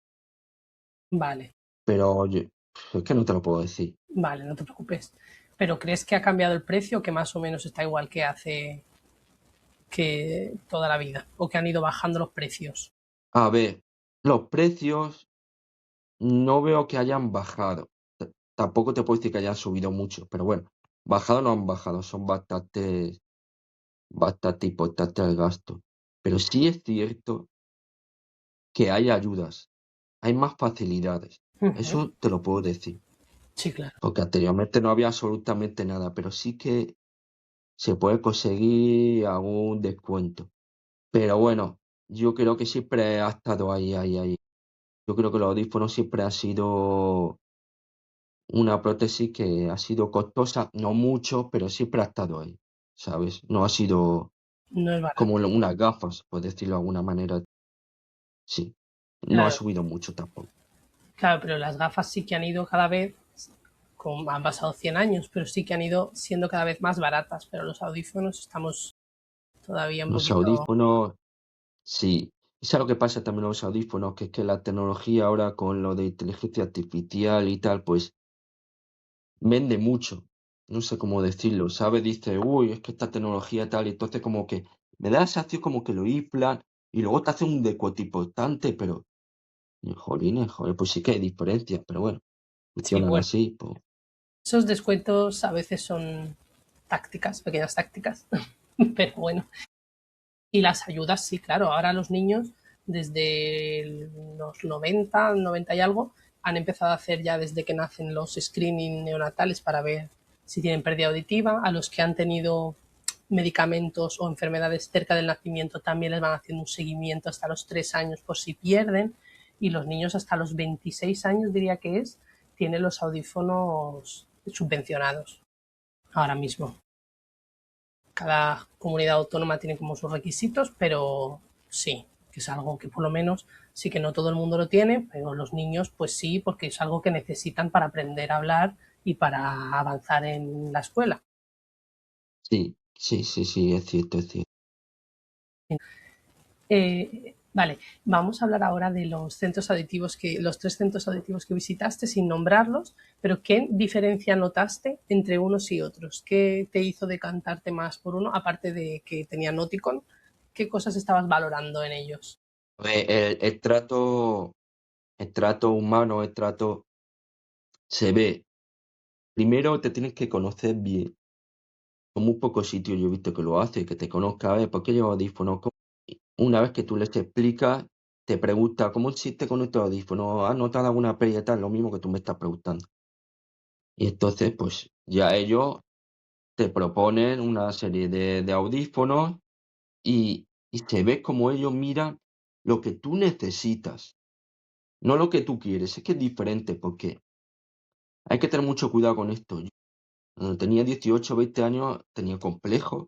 Vale, pero es que no te lo puedo decir. vale, no te preocupes. ¿Pero crees que ha cambiado el precio o que más o menos está igual que toda la vida? ¿O que han ido bajando los precios? A ver, los precios no veo que hayan bajado. Tampoco te puedo decir que hayan subido mucho, pero bueno, bajado no han bajado, son bastante importante el gasto. Pero sí es cierto que hay ayudas, hay más facilidades. Ujú. Eso te lo puedo decir. Sí, claro. Porque anteriormente no había absolutamente nada, pero sí que se puede conseguir algún descuento. Pero bueno, yo creo que siempre ha estado ahí, ahí, ahí. Yo creo que los audífonos siempre han sido una prótesis que ha sido costosa, no mucho, pero siempre ha estado ahí, ¿sabes? No ha sido No es como barato. unas gafas, por decirlo de alguna manera. Sí, no ha Claro, subido mucho tampoco. claro, pero las gafas sí que han ido cada vez, han pasado 100 años, pero sí que han ido siendo cada vez más baratas. Pero los audífonos estamos todavía un Los poquito... audífonos, sí. ¿Y sabes lo que pasa también con los audífonos? Que es que la tecnología ahora con lo de inteligencia artificial y tal, pues vende mucho. No sé cómo decirlo, ¿sabes? Dice, uy, es que esta tecnología tal, y entonces como que me da la sensación como que lo inflan y luego te hace un descuento importante, pero jolines, joder, pues sí que hay diferencias, pero bueno, Sí, funcionan bueno, así, pues esos descuentos a veces son tácticas, pequeñas tácticas, pero bueno. Y las ayudas, sí, claro. Ahora los niños, desde los 90 y algo, han empezado a hacer ya desde que nacen los screening neonatales para ver si tienen pérdida auditiva. A los que han tenido medicamentos o enfermedades cerca del nacimiento también les van haciendo un seguimiento hasta los 3 años por si pierden. Y los niños hasta los 26 años, diría que es, tienen los audífonos subvencionados ahora mismo. Cada comunidad autónoma tiene como sus requisitos, pero sí, que es algo que por lo menos sí que no todo el mundo lo tiene, pero los niños pues sí, porque es algo que necesitan para aprender a hablar y para avanzar en la escuela. sí, sí, sí, sí, es cierto, es cierto. Vale, vamos a hablar ahora de los 3 centros auditivos que visitaste sin nombrarlos, pero ¿qué diferencia notaste entre unos y otros? ¿Qué te hizo decantarte más por uno, aparte de que tenía Noticon? ¿Qué cosas estabas valorando en ellos? A ver, el trato humano, el trato se ve, primero te tienes que conocer bien. Con muy pocos sitios yo he visto que lo hace, que te conozca, a ver, ¿por qué llevo audífonos? Una vez que tú les explicas, te pregunta, ¿cómo hiciste con estos audífonos? ¿Has notado alguna pérdida y tal? Lo mismo que tú me estás preguntando. Y entonces, pues ya ellos te proponen una serie de audífonos y se ve como ellos miran lo que tú necesitas, no lo que tú quieres. Es que es diferente porque hay que tener mucho cuidado con esto. Yo, cuando tenía 18 20 años, tenía complejo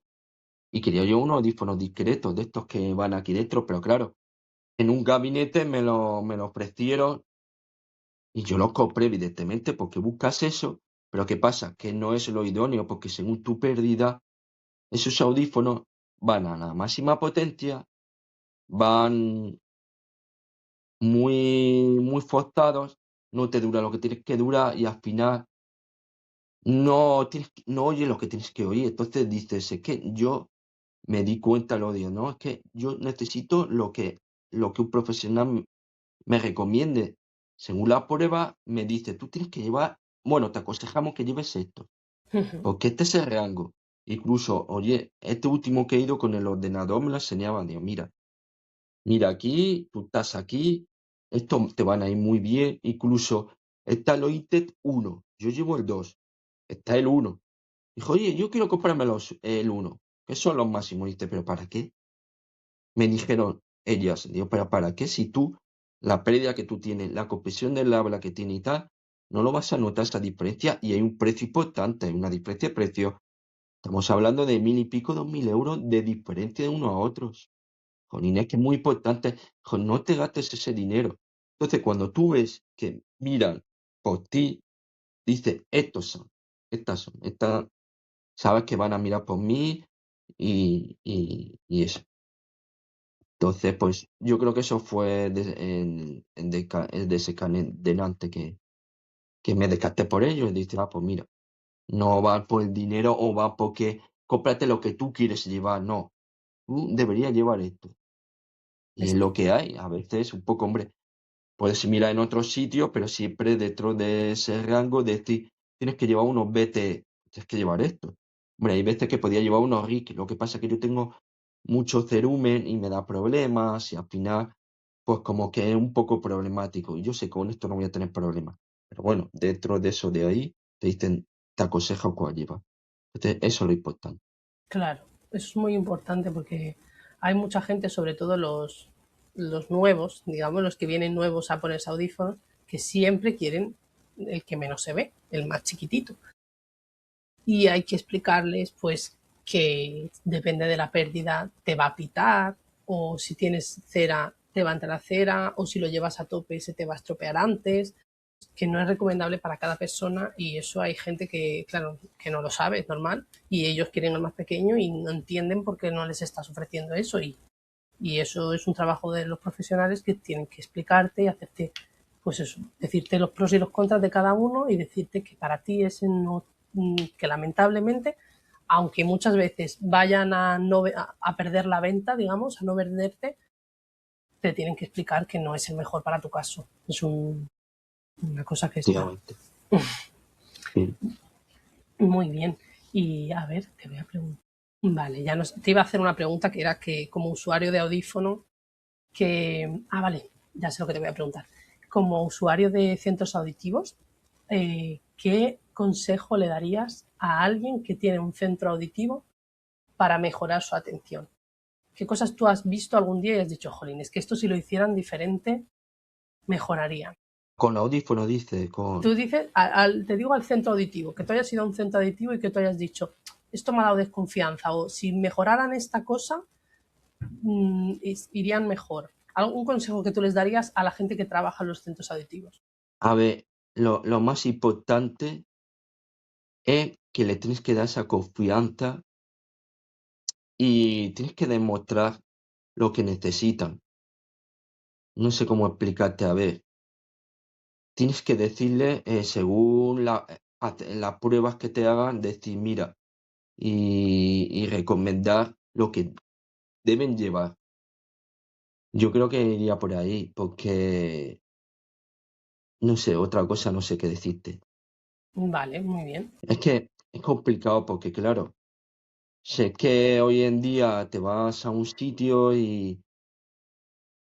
y quería yo unos audífonos discretos, de estos que van aquí dentro, pero claro, en un gabinete me lo ofrecieron y yo los compré, evidentemente, porque buscas eso, pero ¿qué pasa? Que no es lo idóneo, porque según tu pérdida, esos audífonos van a la máxima potencia, van muy forzados, no te dura lo que tienes que durar y al final no oyes lo que tienes que oír. Entonces dices, es que yo me di cuenta, lo digo, no, es que yo necesito lo que un profesional me recomiende. Según la prueba, me dice, tú tienes que llevar, bueno, te aconsejamos que lleves esto, porque este es el rango. Incluso, oye, este último que he ido con el ordenador me lo enseñaba, digo, mira aquí, tú estás aquí, esto te van a ir muy bien, incluso está el OITET 1, yo llevo el 2, está el 1. Dijo, oye, yo quiero comprarme el 1, que son los máximos. Dice, ¿pero para qué? Me dijeron ellas, digo, ¿pero para qué? Si tú, la pérdida que tú tienes, la compresión del habla que tiene y tal, no lo vas a notar esa diferencia y hay un precio importante, hay una diferencia de precio. Estamos hablando de 1000 y pico, 2000 euros de diferencia de unos a otros. Jolín, es que es muy importante, no te gastes ese dinero. Entonces, cuando tú ves que miran por ti, dices, estas, sabes que van a mirar por mí y eso. Entonces, pues yo creo que eso fue el desencadenante que me descarté por ello y dije, pues mira, no va por el dinero o va porque cómprate lo que tú quieres llevar, no, tú deberías llevar esto. Y es Es- lo que hay, a veces un poco, hombre, puedes mirar en otros sitios, pero siempre dentro de ese rango de decir, tienes que llevar unos BT, tienes que llevar esto. Hombre, hay veces que podía llevar unos RIC, lo que pasa es que yo tengo mucho cerumen y me da problemas y al final, pues como que es un poco problemático. Y yo sé que con esto no voy a tener problemas. Pero bueno, dentro de eso de ahí, te dicen, te aconsejan cuál llevar. Entonces, eso es lo importante. claro, eso es muy importante porque hay mucha gente, sobre todo los nuevos, digamos, los que vienen nuevos a ponerse audífonos, que siempre quieren el que menos se ve, el más chiquitito. Y hay que explicarles, pues, que depende de la pérdida, te va a pitar, o si tienes cera, te va a entrar cera, o si lo llevas a tope, se te va a estropear antes, que no es recomendable para cada persona y eso hay gente que, claro, que no lo sabe, es normal, y ellos quieren el más pequeño y no entienden por qué no les estás ofreciendo eso y eso es un trabajo de los profesionales que tienen que explicarte y hacerte, pues eso, decirte los pros y los contras de cada uno y decirte que para ti ese no, que lamentablemente, aunque muchas veces vayan a, no, a perder la venta, digamos, a no venderte, te tienen que explicar que no es el mejor para tu caso. Es una cosa que está Efectivamente. Sí. muy bien. Y a ver, te voy a preguntar. Vale, ya nos, te iba a hacer una pregunta que era que como usuario de audífono, que... Ah, vale, ya sé lo que te voy a preguntar. Como usuario de centros auditivos, ¿qué consejo le darías a alguien que tiene un centro auditivo para mejorar su atención? ¿Qué cosas tú has visto algún día y has dicho, jolín, es que esto si lo hicieran diferente, mejoraría? Con audífono dice, Tú con... dices, te digo al centro auditivo, que tú hayas ido a un centro auditivo y que tú hayas dicho, esto me ha dado desconfianza, o si mejoraran esta cosa, irían mejor. ¿Algún consejo que tú les darías a la gente que trabaja en los centros auditivos? A ver, lo más importante es que le tienes que dar esa confianza y tienes que demostrar lo que necesitan. No sé cómo explicarte, a ver, tienes que decirle, según las pruebas que te hagan, decir, mira, y recomendar lo que deben llevar. Yo creo que iría por ahí, porque, no sé, otra cosa no sé qué decirte. Vale, muy bien. Es que es complicado porque, claro, sé que hoy en día te vas a un sitio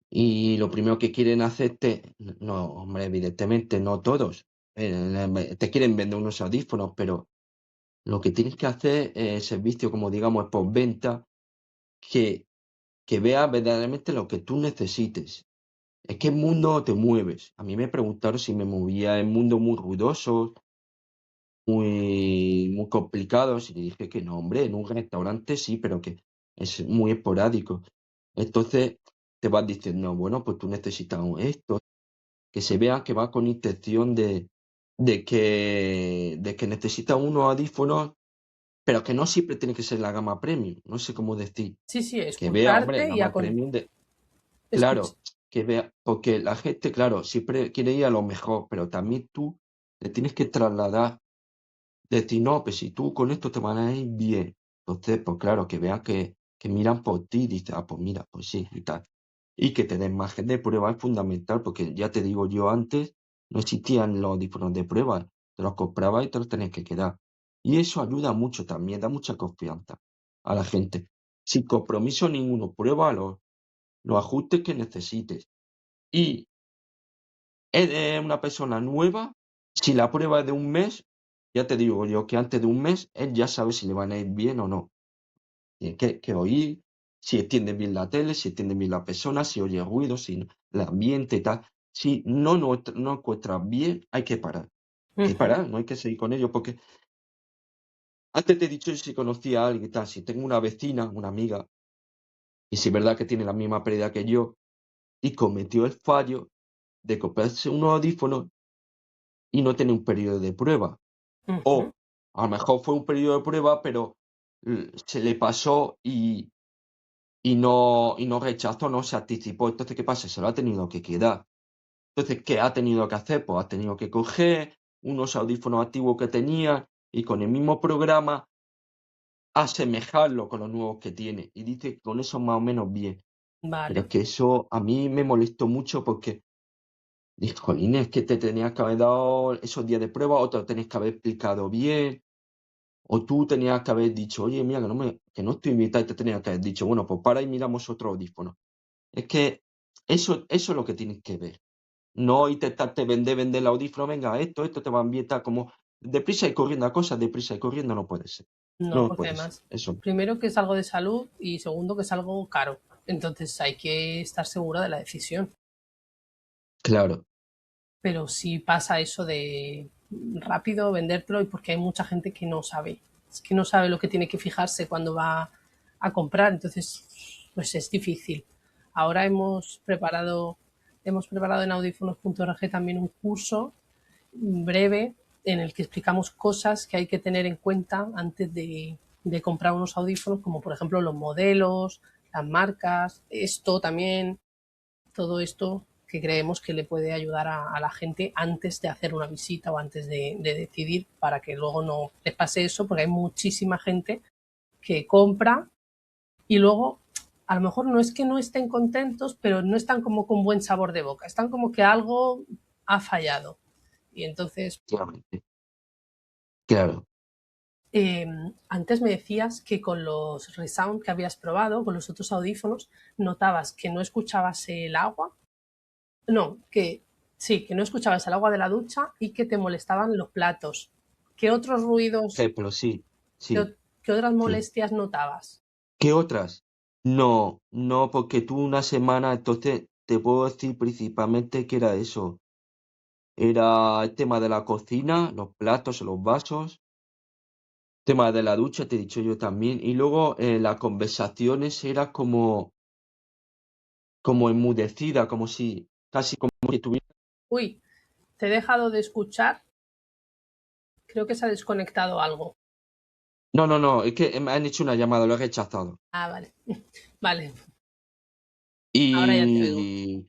y lo primero que quieren hacerte, no, hombre, evidentemente no todos, te quieren vender unos audífonos, pero lo que tienes que hacer es servicio, como digamos, postventa, que, que vea verdaderamente lo que tú necesites. ¿En qué mundo te mueves? A mí me preguntaron si me movía en mundos muy ruidosos, muy complicados, y le dije que no, hombre, en un restaurante sí, pero que es muy esporádico. Entonces te vas diciendo, bueno, pues tú necesitas esto, que se vea que va con intención de que necesita unos audífonos, pero que no siempre tiene que ser la gama premium, no sé cómo decir, Sí, sí, que vea, hombre, escucharte y gama premium de, escuch- claro, que vea, porque la gente, claro, siempre quiere ir a lo mejor, pero también tú le tienes que trasladar, decir, no, pues si tú con esto te van a ir bien. Entonces, pues claro, que vean que miran por ti y dicen, ah, pues mira, pues sí, y tal. Y que te den margen de prueba es fundamental, porque ya te digo yo antes, no existían los audífonos de prueba, te los comprabas y te los tenías que quedar. Y eso ayuda mucho también, da mucha confianza a la gente. Sin compromiso ninguno, prueba los ajustes que necesites. Y eres una persona nueva, si la prueba es de un mes, ya te digo yo que antes de un mes él ya sabe si le van a ir bien o no. Tiene que oír, si entiende bien la tele, si entiende bien la persona, si oye ruido, si el ambiente y tal. Si no encuentras bien, hay que parar. Hay que Ujú. parar, no hay que seguir con ello, porque antes te he dicho si conocía a alguien y tal, si tengo una vecina, una amiga, y si es verdad que tiene la misma pérdida que yo, y cometió el fallo de comprarse unos audífonos y no tener un periodo de prueba. Ujú. O a lo mejor fue un periodo de prueba, pero se le pasó y no rechazó, no se anticipó. Entonces, ¿qué pasa? Se lo ha tenido que quedar. Entonces, ¿qué ha tenido que hacer? Pues ha tenido que coger unos audífonos antiguos que tenía y con el mismo programa asemejarlo con los nuevos que tiene. Y dice que con eso más o menos bien. Pero es Vale. que eso a mí me molestó mucho porque dije, jolín, es que te tenías que haber dado esos días de prueba o te lo tenías que haber explicado bien. O tú tenías que haber dicho, oye, mira, que no estoy invitado y te tenías que haber dicho, bueno, pues para y miramos otro audífono. Es que eso es lo que tienes que ver. No intentarte vender el audífono, venga, esto te va a ambientar como deprisa y corriendo a cosas, deprisa y corriendo no puede ser. No, No porque puede ser, además, eso. primero que es algo de salud y segundo que es algo caro. Entonces hay que estar segura de la decisión. Claro, Pero si pasa eso de rápido vendértelo y porque hay mucha gente que no sabe. Es que no sabe lo que tiene que fijarse cuando va a comprar. Entonces, pues es difícil. Ahora hemos preparado en audífonos.org también un curso breve en el que explicamos cosas que hay que tener en cuenta antes de comprar unos audífonos, como por ejemplo los modelos, las marcas, esto también, todo esto que creemos que le puede ayudar a la gente antes de hacer una visita o antes de decidir para que luego no les pase eso, porque hay muchísima gente que compra y luego a lo mejor no es que no estén contentos, pero no están como con buen sabor de boca, están como que algo ha fallado. Y entonces efectivamente. Claro. Eh, antes me decías que con los Resound que habías probado, con los otros audífonos, notabas que no escuchabas el agua. No, que sí, que no escuchabas el agua de la ducha y que te molestaban los platos. ¿Qué otros ruidos, Ejemplo, sí, sí, qué otras sí. molestias notabas? ¿Qué otras? No, no, porque tú una semana, entonces te puedo decir principalmente que era eso. Era el tema de la cocina, los platos, los vasos, tema de la ducha, te he dicho yo también, y luego las conversaciones era como enmudecida, como si, casi como que tuviera... Uy, te he dejado de escuchar, creo que se ha desconectado algo. No, no, no, es que me han hecho una llamada, lo he rechazado. Ah, vale, vale, ahora ya te oigo. Y,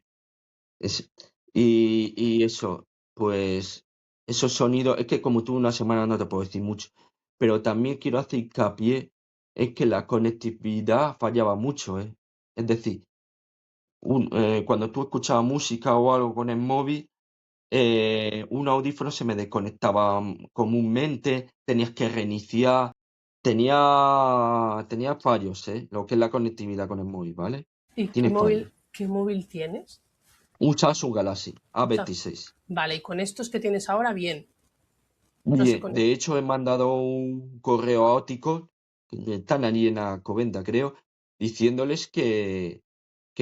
es- y eso, pues, esos sonidos, es que como tú una semana no te puedo decir mucho, pero también quiero hacer hincapié en que la conectividad fallaba mucho, ¿eh? Es decir, cuando tú escuchabas música o algo con el móvil, un audífono se me desconectaba comúnmente, tenías que reiniciar, tenía fallos, lo que es la conectividad con el móvil, ¿vale? ¿Y Tiene fallos. qué móvil tienes? Un Samsung Galaxy O sea, A26. vale, y con estos que tienes ahora, bien. No se Bien, conecta. de hecho he mandado un correo a Óticos, que están allí en la Coventa, creo, diciéndoles que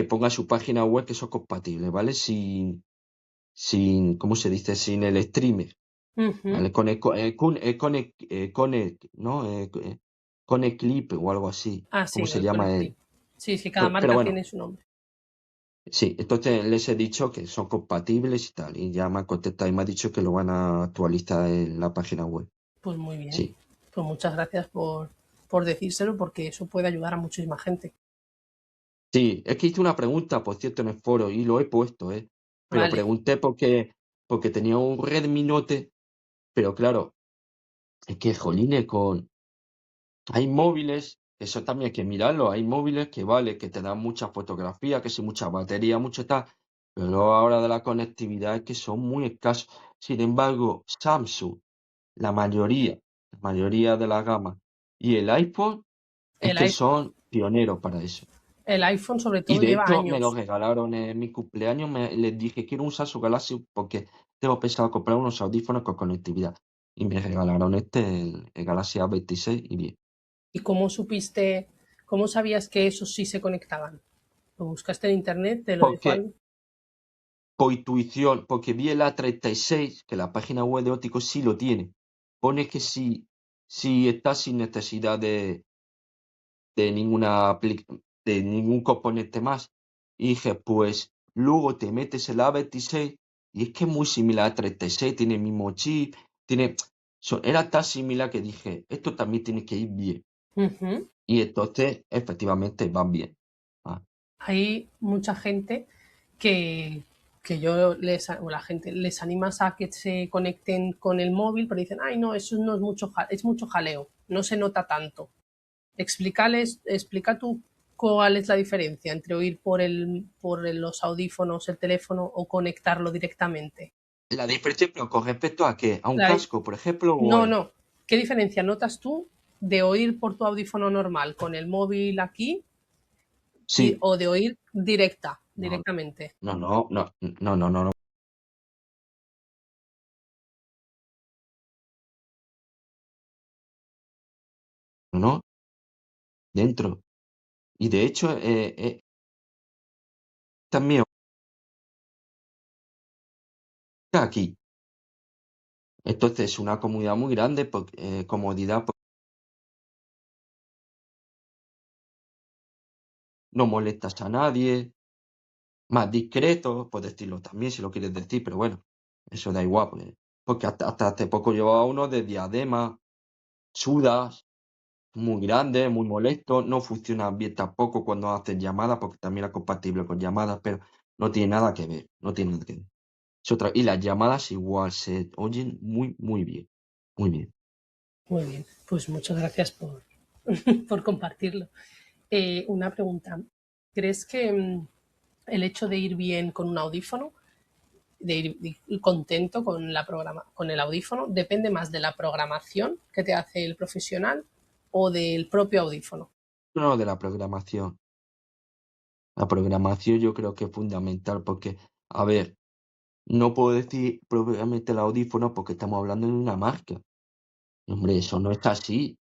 ponga su página web que son compatibles, ¿vale? ¿Cómo se dice? Sin el streamer, Ujú. ¿vale? ¿No? Con el clip o algo así, Ah, ¿cómo sí, se el llama Connect. él? Sí, sí, cada Pero marca bueno, tiene su nombre. sí, entonces les he dicho que son compatibles y tal, y ya me han contestado y me ha dicho que lo van a actualizar en la página web. Pues muy bien. Sí. Pues muchas gracias por decírselo, porque eso puede ayudar a muchísima gente. Sí, es que hice una pregunta, por cierto, en el foro y lo he puesto, ¿eh? Pero Vale, pregunté porque tenía un Redmi Note, pero claro, es que, jolines, hay móviles, eso también hay que mirarlo, hay móviles que vale, que te dan mucha fotografía, que si mucha batería, mucho tal, pero luego ahora de la conectividad es que son muy escasos. Sin embargo, Samsung, la mayoría de la gama y el iPhone es el, que i- son pioneros para eso. el iPhone sobre Y todo de lleva hecho me lo años. regalaron en mi cumpleaños, les dije quiero un Samsung Galaxy porque tengo pensado comprar unos audífonos con conectividad. Y me regalaron el Galaxy A26 y bien. ¿Y cómo sabías que esos sí se conectaban? ¿Lo buscaste en internet? ¿Te lo dijo Porque, alguien? por intuición, porque vi el A36, que la página web de Ótico sí lo tiene. Pone que si está sin necesidad de de ningún componente más. Y dije, pues luego te metes el A26 y es que es muy similar a 36, tiene el mismo chip, era tan similar que dije, esto también tiene que ir bien. Ujú. Y entonces, efectivamente, van bien. Ah, Hay mucha gente que, o la gente les animas a que se conecten con el móvil, pero dicen, ay, no, eso no es es mucho jaleo, no se nota tanto. Explica tú cuál es la diferencia entre oír los audífonos, el teléfono o conectarlo directamente. La diferencia, pero con respecto a qué, a un La- casco, por ejemplo, no, no. ¿Qué diferencia notas tú de oír por tu audífono normal con el móvil aquí sí, o de oír no, directamente? no, no, no, no, no, no, no, no, dentro. Y de hecho, también aquí. Entonces, una comodidad muy grande, comodidad, no molestas a nadie, más discreto, puedes decirlo también si lo quieres decir, pero bueno, eso da igual, porque hasta hace poco llevaba uno de diadema, sudas, muy grande, muy molesto, no funciona bien tampoco cuando haces llamadas, porque también es compatible con llamadas, pero no tiene nada que ver, no tiene nada que ver. Y las llamadas igual se oyen muy, muy bien, muy bien. Muy bien, pues muchas gracias por compartirlo. Una pregunta. ¿Crees que el hecho de ir bien con un audífono, de ir contento con con el audífono, depende más de la programación que te hace el profesional o del propio audífono? No, de la programación. La programación yo creo que es fundamental porque, a ver, no puedo decir propiamente el audífono porque estamos hablando de una marca. Y, hombre, eso no es así,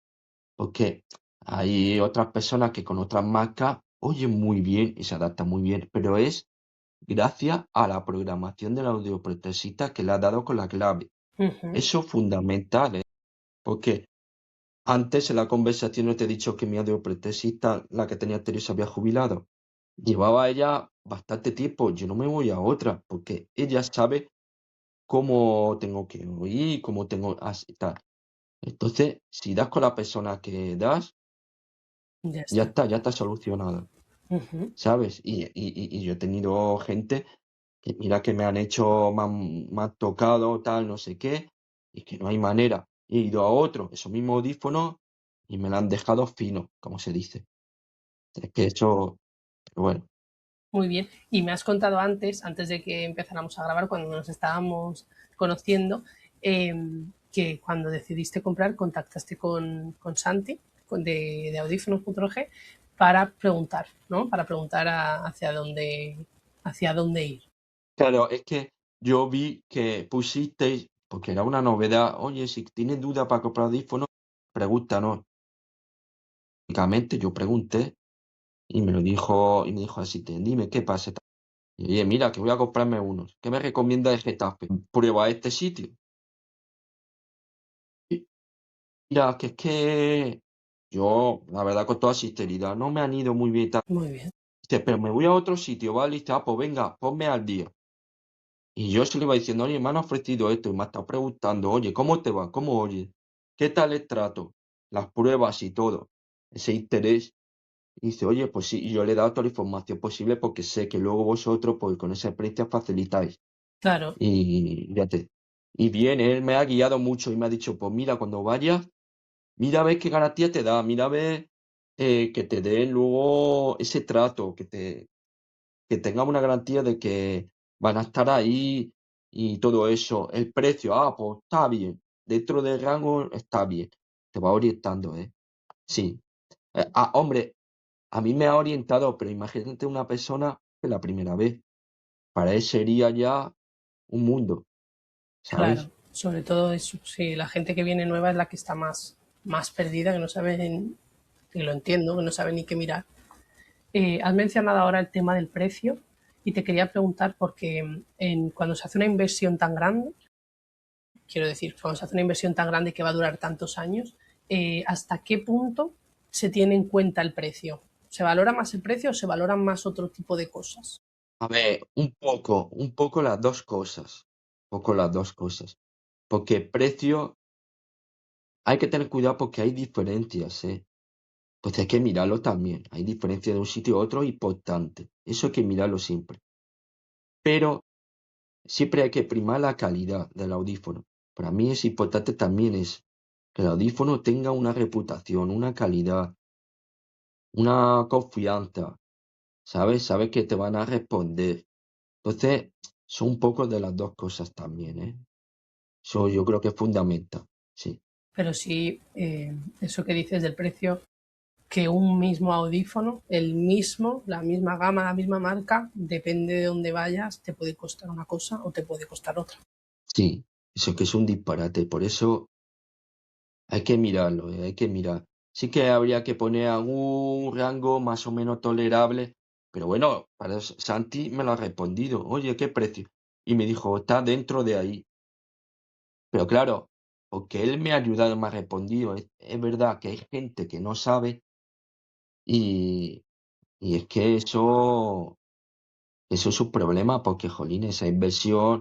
porque hay otras personas que con otras marcas oyen muy bien y se adaptan muy bien, pero es gracias a la programación del audioprotesista que le ha dado con la clave. Ujú. Eso es fundamental, porque antes en la conversación no te he dicho que mi audioprotesista, la que tenía anterior, se había jubilado. Llevaba ella bastante tiempo, yo no me voy a otra, porque ella sabe cómo tengo que oír, cómo tengo así tal. Entonces, si das con la persona que das, Ya está. ya está solucionado, Ujú. ¿sabes? Y yo he tenido gente que mira que me han hecho, me han tocado, tal, no sé qué, y que no hay manera. He ido a otro, esos mismos audífonos, y me lo han dejado fino, como se dice. Es que eso, pero bueno. Muy bien. Y me has contado antes de que empezáramos a grabar, cuando nos estábamos conociendo, eh, que cuando decidiste comprar contactaste con Santi de audífonos.org para preguntar, ¿no? Para preguntar hacia dónde ir. Claro, es que yo vi que pusisteis, porque era una novedad, oye, si tienes duda para comprar audífonos, pregúntanos. Lógicamente yo pregunté y me dijo así, dime qué pasa. Y oye, mira, que voy a comprarme unos. ¿Qué me recomienda de Getafe? Prueba este sitio. Y mira, que es que yo, la verdad, con toda sinceridad, no me han ido muy bien. Muy bien, Dice, pero me voy a otro sitio, ¿vale? Y dice, pues venga, ponme al día. Y yo se le iba diciendo, oye, me han ofrecido esto y me ha estado preguntando, oye, ¿cómo te va? ¿Cómo oyes? ¿Qué tal el trato? Las pruebas y todo. Ese interés. Y dice, oye, pues sí, y yo le he dado toda la información posible porque sé que luego vosotros, pues con esa experiencia facilitáis. claro, Y ya te. Y bien, él me ha guiado mucho y me ha dicho, pues mira, cuando vayas, mira a ver qué garantía te da, mira a ver que te den luego ese trato, que tenga una garantía de que van a estar ahí y todo eso. El precio, pues está bien. Dentro del rango está bien. Te va orientando, ¿eh? Sí. Hombre, a mí me ha orientado, pero imagínate una persona que la primera vez. Para él sería ya un mundo, claro. ¿sabes? Sobre todo eso, sí, la gente que viene nueva es la que está más perdida, que no sabe, y lo entiendo, que no sabe ni qué mirar. Has mencionado ahora el tema del precio y te quería preguntar porque cuando se hace una inversión tan grande, quiero decir, cuando se hace una inversión tan grande que va a durar tantos años, ¿hasta qué punto se tiene en cuenta el precio? ¿Se valora más el precio o se valoran más otro tipo de cosas? A ver, un poco las dos cosas. Un poco las dos cosas. Porque precio, hay que tener cuidado porque hay diferencias, ¿eh? Pues hay que mirarlo también. Hay diferencias de un sitio a otro importante. Eso hay que mirarlo siempre. Pero siempre hay que primar la calidad del audífono. Para mí es importante también es que el audífono tenga una reputación, una calidad, una confianza, ¿sabes? Sabes que te van a responder. Entonces, son un poco de las dos cosas también, ¿eh? Eso yo creo que es fundamental, sí. Pero sí, eso que dices del precio, que un mismo audífono, la misma gama, la misma marca, depende de dónde vayas, te puede costar una cosa o te puede costar otra. Sí, eso que es un disparate. Por eso hay que mirarlo, hay que mirar. Sí que habría que poner algún rango más o menos tolerable, pero bueno, para eso Santi me lo ha respondido. Oye, ¿qué precio? Y me dijo, está dentro de ahí. Pero claro, porque él me ha ayudado, me ha respondido. Es verdad que hay gente que no sabe y, y es que eso es un problema porque, jolín, esa inversión,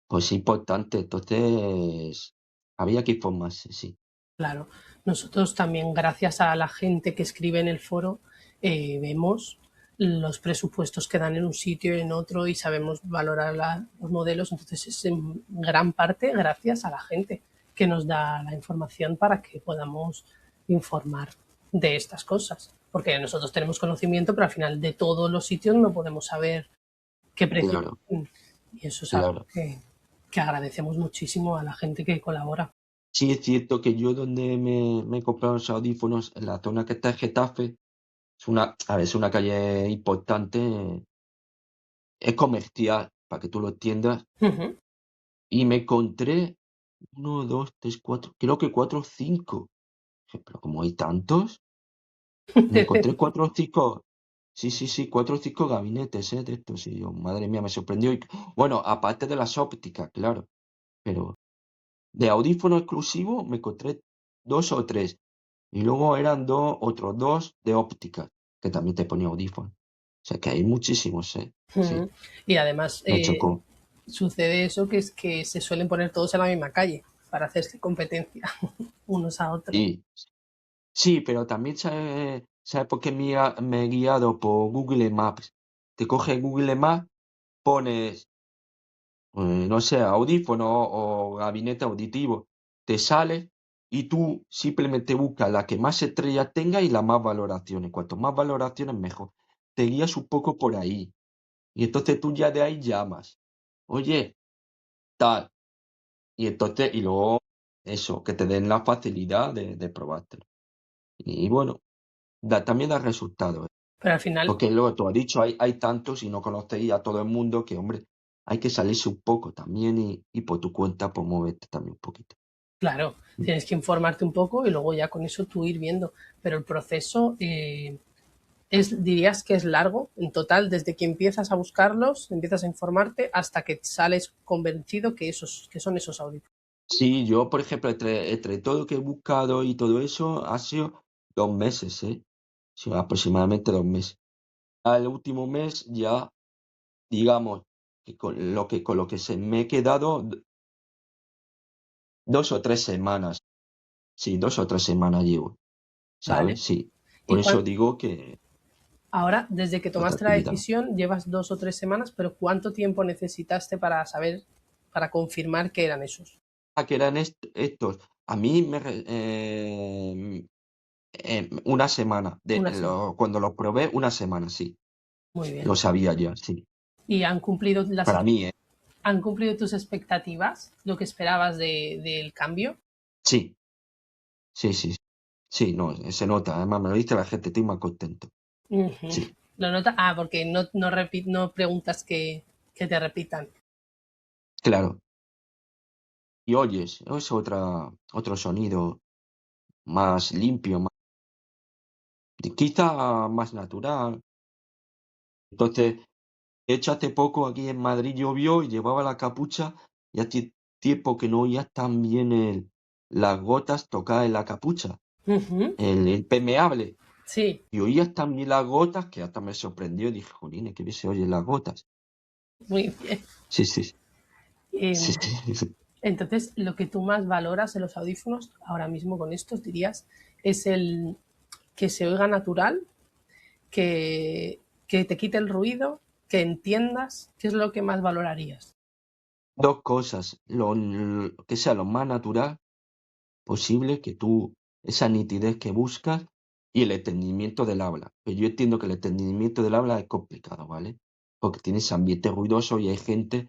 pues es importante. Entonces, había que informarse, sí. Claro, nosotros también, gracias a la gente que escribe en el foro, vemos los presupuestos que dan en un sitio y en otro y sabemos valorar los modelos. Entonces es en gran parte gracias a la gente que nos da la información para que podamos informar de estas cosas. Porque nosotros tenemos conocimiento, pero al final de todos los sitios no podemos saber qué precio. Claro, Y eso es algo claro. que agradecemos muchísimo a la gente que colabora. Sí, es cierto que yo donde me he comprado los audífonos, en la zona que está en Getafe, es una calle importante, es comercial, para que tú lo entiendas, Ujú. y me encontré uno, dos, tres, cuatro, creo que cuatro o cinco. Dije, pero como hay tantos, me encontré cuatro o cinco, sí, sí, sí, cuatro o cinco gabinetes, de estos, y yo, madre mía, me sorprendió. Bueno, aparte de las ópticas, claro, pero de audífono exclusivo me encontré dos o tres. Y luego eran otros dos de óptica, que también te ponía audífono. O sea que hay muchísimos, ¿eh? Sí, Y además me chocó. sucede eso, que es que se suelen poner todos en la misma calle para hacerse competencia unos a otros. Sí, sí, pero también ¿sabe por qué me he guiado por Google Maps? Te coge Google Maps, pones, no sé, audífono o gabinete auditivo, te sale y tú simplemente buscas la que más estrellas tenga y las más valoraciones. Cuanto más valoraciones, mejor. te guías un poco por ahí. Y entonces tú ya de ahí llamas. Oye, tal. Y entonces, y luego eso, que te den la facilidad de probártelo. Y bueno, también da resultados. Pero al final, Porque luego tú has dicho, hay tantos y no conocéis a todo el mundo que, hombre, hay que salirse un poco también y por tu cuenta, pues moverte también un poquito. claro, tienes que informarte un poco y luego ya con eso tú ir viendo. Pero el proceso dirías que es largo en total, desde que empiezas a buscarlos, empiezas a informarte, hasta que sales convencido que son esos audífonos. Sí, yo, por ejemplo, entre todo lo que he buscado y todo eso, ha sido 2 meses, ¿eh? Sí, aproximadamente 2 meses. Al último mes ya, digamos, que con lo que se me he quedado 2 o 3 semanas. Sí, 2 o 3 semanas llevo, Vale. ¿sabes? Sí. Y Por eso digo que ahora, desde que la tomaste la tranquilidad. decisión, llevas 2 o 3 semanas, pero ¿cuánto tiempo necesitaste para saber, para confirmar que eran esos? Que eran estos. A mí una semana. Una semana. Cuando los probé, una semana, sí. Muy bien. Lo sabía ya, sí. ¿Y Para mí, ¿eh? han cumplido tus expectativas, lo que esperabas del cambio? Sí, sí, sí. Sí, no, se nota. Además, me lo dice la gente, estoy más contento. Ujú. Sí, ¿Lo nota? Porque no preguntas que te repitan. claro. Y oyes, es otro sonido más limpio, quizá más natural. Entonces, de hecho, hace poco aquí en Madrid llovió y llevaba la capucha y hace tiempo que no oías tan bien las gotas tocar en la capucha, Ujú. el permeable. Sí, Y oías también las gotas, que hasta me sorprendió. Dije, jolines, qué bien se oyen las gotas. muy bien. Sí, sí, sí, Em, sí, sí. entonces, lo que tú más valoras en los audífonos, ahora mismo con estos dirías, es el que se oiga natural, que te quite el ruido, que entiendas, ¿qué es lo que más valorarías? Dos cosas, que sea lo más natural posible, que tú, esa nitidez que buscas y el entendimiento del habla. Pero yo entiendo que el entendimiento del habla es complicado, ¿vale? Porque tienes ambiente ruidoso y hay gente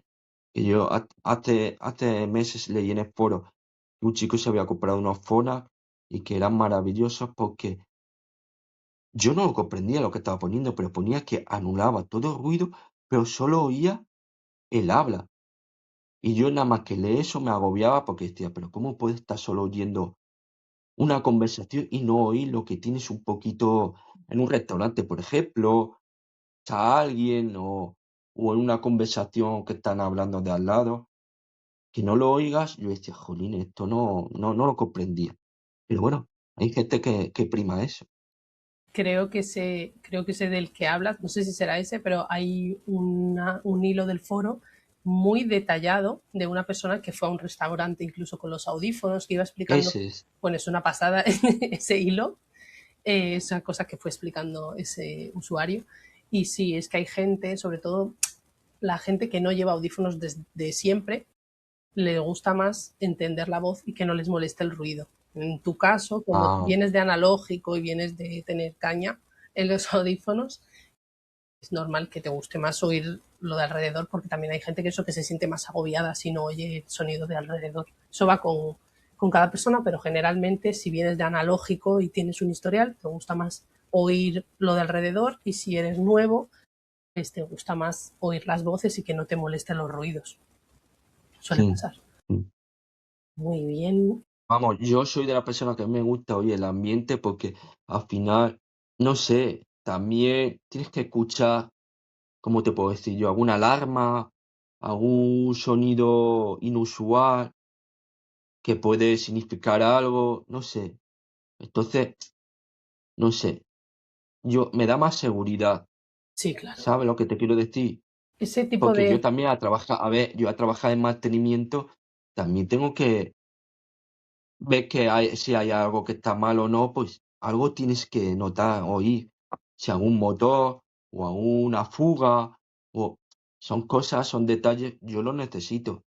que yo hace meses leí en el foro que un chico se había comprado unos Phonak y que eran maravillosos porque yo no lo comprendía lo que estaba poniendo, pero ponía que anulaba todo el ruido, pero solo oía el habla. Y yo nada más que leer eso me agobiaba porque decía, pero ¿cómo puedes estar solo oyendo una conversación y no oír lo que tienes un poquito en un restaurante, por ejemplo, a alguien o en una conversación que están hablando de al lado, que no lo oigas? Yo decía, jolín, esto no lo comprendía. Pero bueno, hay gente que prima eso. Creo que sé del que hablas, no sé si será ese, pero hay un hilo del foro muy detallado de una persona que fue a un restaurante incluso con los audífonos, que iba explicando, Ese es. bueno, es una pasada ese hilo, esa cosa que fue explicando ese usuario. Y sí, es que hay gente, sobre todo la gente que no lleva audífonos desde siempre, le gusta más entender la voz y que no les moleste el ruido. En tu caso, como Ah, vienes de analógico y vienes de tener caña en los audífonos, es normal que te guste más oír lo de alrededor, porque también hay gente que se siente más agobiada si no oye el sonido de alrededor. Eso va con cada persona, pero generalmente si vienes de analógico y tienes un historial, te gusta más oír lo de alrededor, y si eres nuevo, pues te gusta más oír las voces y que no te molesten los ruidos. Suele sí. pasar. Sí. Muy bien. Vamos, yo soy de la persona que me gusta, oye, el ambiente, porque al final, no sé, también tienes que escuchar, ¿cómo te puedo decir yo? Alguna alarma, algún sonido inusual que puede significar algo, no sé. Entonces, no sé, me da más seguridad, Sí, claro. ¿sabes lo que te quiero decir? Ese tipo Porque yo de... también yo a trabajar en mantenimiento, también tengo que ver si hay algo que está mal o no, pues algo tienes que notar, oír, si algún motor o alguna fuga, o son cosas, son detalles, yo lo necesito.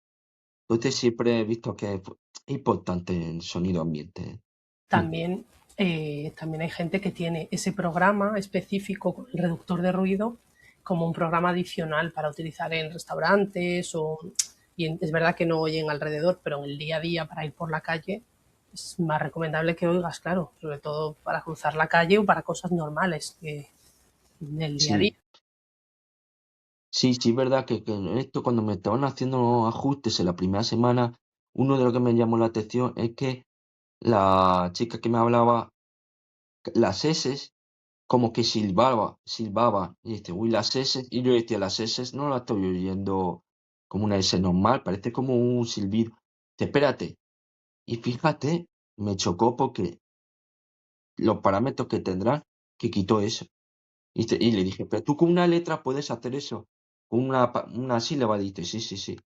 Entonces siempre he visto que es importante el sonido ambiente. ¿Eh? Mm. También También hay gente que tiene ese programa específico con el reductor de ruido como un programa adicional para utilizar en restaurantes y es verdad que no oyen alrededor, pero en el día a día para ir por la calle es más recomendable que oigas, claro, sobre todo para cruzar la calle o para cosas normales del día a día. Sí, sí, sí, es verdad que en esto cuando me estaban haciendo los ajustes en la primera semana, uno de lo que me llamó la atención es que la chica que me hablaba, las S como que silbaba, y dice, uy, las S, y yo decía, las S no las estoy oyendo como una S normal, parece como un silbido. Dice, espérate, y fíjate, me chocó porque los parámetros que tendrán, que quitó eso. Y le dije, pero tú con una letra puedes hacer eso, con una sílaba, dice, sí, sí, sí,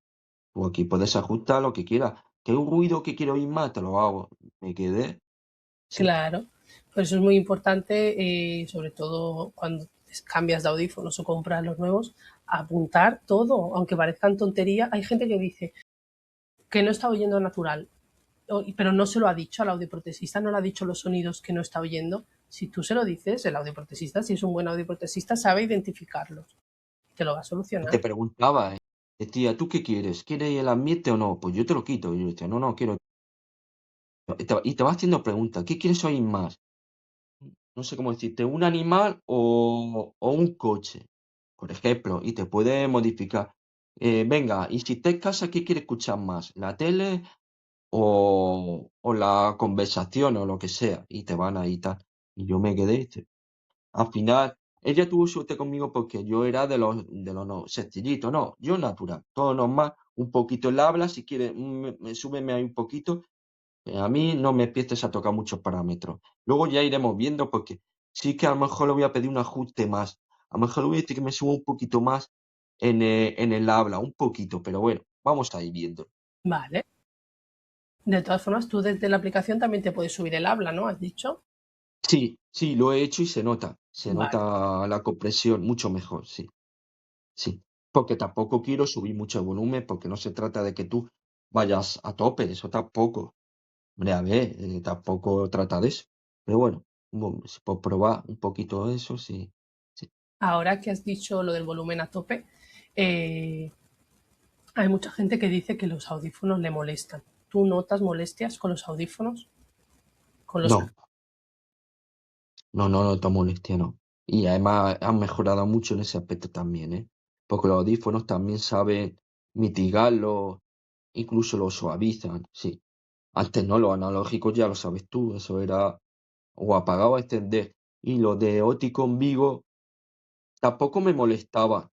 tú aquí puedes ajustar lo que quieras, que un ruido que quiero oír más, te lo hago. Me quedé, sí, Claro, por eso es muy importante, sobre todo cuando cambias de audífonos o compras los nuevos, apuntar todo, aunque parezcan tontería. Hay gente que dice que no está oyendo natural, pero no se lo ha dicho al audioprotesista, no le ha dicho los sonidos que no está oyendo. Si tú se lo dices, el audioprotesista, si es un buen audioprotesista, sabe identificarlos. Te lo va a te solucionar. preguntaba, decía, ¿tú qué quieres? ¿Quieres el ambiente o no? Pues yo te lo quito. Y yo decía, no, no, quiero. Y te va haciendo preguntas, ¿qué quieres oír más? No sé cómo decirte, ¿un animal o un coche? Por ejemplo, y te puede modificar. Venga, y si estás en casa, ¿qué quieres escuchar más? ¿La tele o la conversación o lo que sea? Y te van ahí y tal. Y yo me quedé, dice, al final, ella tuvo suerte conmigo porque yo era de los no, sencillito, no, yo natural, todo normal, un poquito el habla, si quieres, súbeme ahí un poquito, a mí no me empieces a tocar muchos parámetros. Luego ya iremos viendo porque sí que a lo mejor le voy a pedir un ajuste más. A lo mejor le voy a decir que me suba un poquito más en el habla, un poquito, pero bueno, vamos a ir viendo. Vale. De todas formas, tú desde la aplicación también te puedes subir el habla, ¿no? ¿Has dicho? Sí, sí, lo he hecho y se Vale. nota la compresión mucho mejor, sí, sí. Porque tampoco quiero subir mucho el volumen porque no se trata de que tú vayas a tope, eso tampoco. Hombre, a ver, tampoco trata de eso. Pero bueno, si por probar un poquito eso, sí. Sí. Ahora que has dicho lo del volumen a tope, eh, hay mucha gente que dice que los audífonos le molestan. ¿Tú notas molestias con los audífonos? Con los... No, no, no, no te molestia, no. Y además han mejorado mucho en ese aspecto también, ¿eh? Porque los audífonos también saben mitigarlo, incluso lo suavizan, sí. Antes no, los analógicos ya lo sabes tú, eso era o apagado o extender. Y los de Oticon Vigo tampoco me molestaba,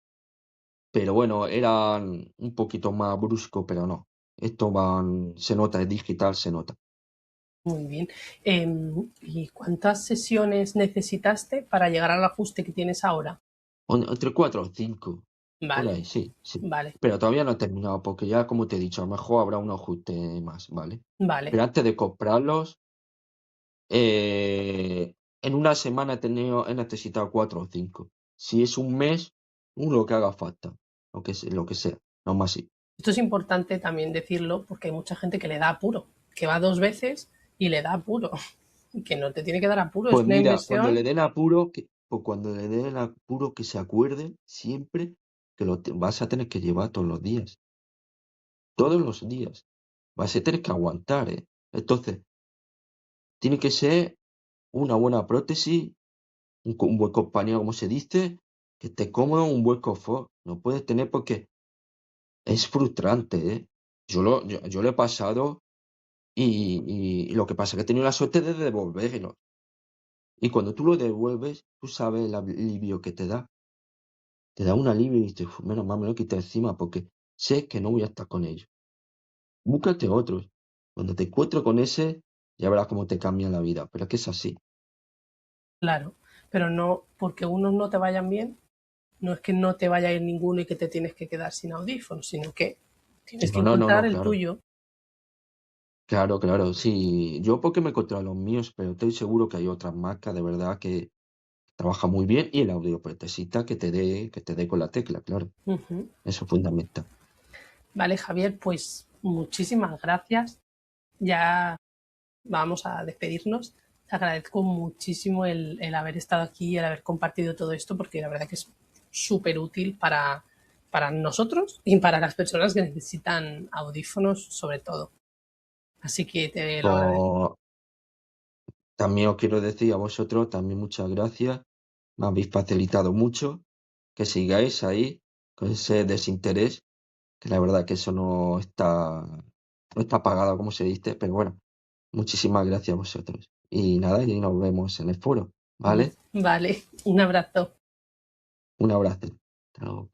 pero bueno, eran un poquito más brusco, pero no. Esto van, se nota, es digital, se nota. Muy bien. ¿Y cuántas sesiones necesitaste para llegar al ajuste que tienes ahora? Entre 4 o 5, por Vale, ahí, sí, sí. vale, Pero todavía no he terminado, porque ya, como te he dicho, a lo mejor habrá un ajuste más, ¿vale? vale. Pero antes de comprarlos, en una semana he necesitado 4 o 5. Si es un mes, lo que haga falta, lo que sea, no más sí. Esto es importante también decirlo porque hay mucha gente que le da apuro, que va 2 veces y le da apuro. Que no te tiene que dar apuro, es Pues una mira, inversión. cuando le den apuro, que se acuerde siempre que vas a tener que llevar todos los días. Vas a tener que aguantar, ¿eh? Entonces, tiene que ser una buena prótesis, un buen compañero, como se dice, que esté cómodo, un buen confort. No puedes tener porque es frustrante, ¿eh? Yo lo he pasado y lo que pasa es que he tenido la suerte de devolverlo. Y cuando tú lo devuelves, tú sabes el alivio que te da. Te da un alivio y dices, "Uf, menos mal me lo quité encima porque sé que no voy a estar con ellos. Búscate otros. Cuando te encuentres con ese, ya verás cómo te cambia la vida. Pero es que es así. Claro, pero no porque unos no te vayan bien, no es que no te vaya a ir ninguno y que te tienes que quedar sin audífonos, sino que tienes que No, no, no, encontrar no, el claro. tuyo. Claro, claro, sí. Yo porque me he encontrado los míos, pero estoy seguro que hay otras marcas de verdad que trabajan muy bien y el audioprotesista que te dé con la tecla, claro. Ujú. Eso es fundamental. Vale, Javier, pues muchísimas gracias. Ya vamos a despedirnos. te agradezco muchísimo el haber estado aquí y el haber compartido todo esto, porque la verdad que es súper útil para nosotros y para las personas que necesitan audífonos sobre todo. Así que te lo agradezco. Pues también os quiero decir a vosotros también muchas gracias. Me habéis facilitado mucho. Que sigáis ahí con ese desinterés, que la verdad que eso no está pagado, como se dice, pero bueno, muchísimas gracias a vosotros. Y nada, y nos vemos en el foro, ¿vale? Vale, un abrazo. Un abrazo. Hasta luego.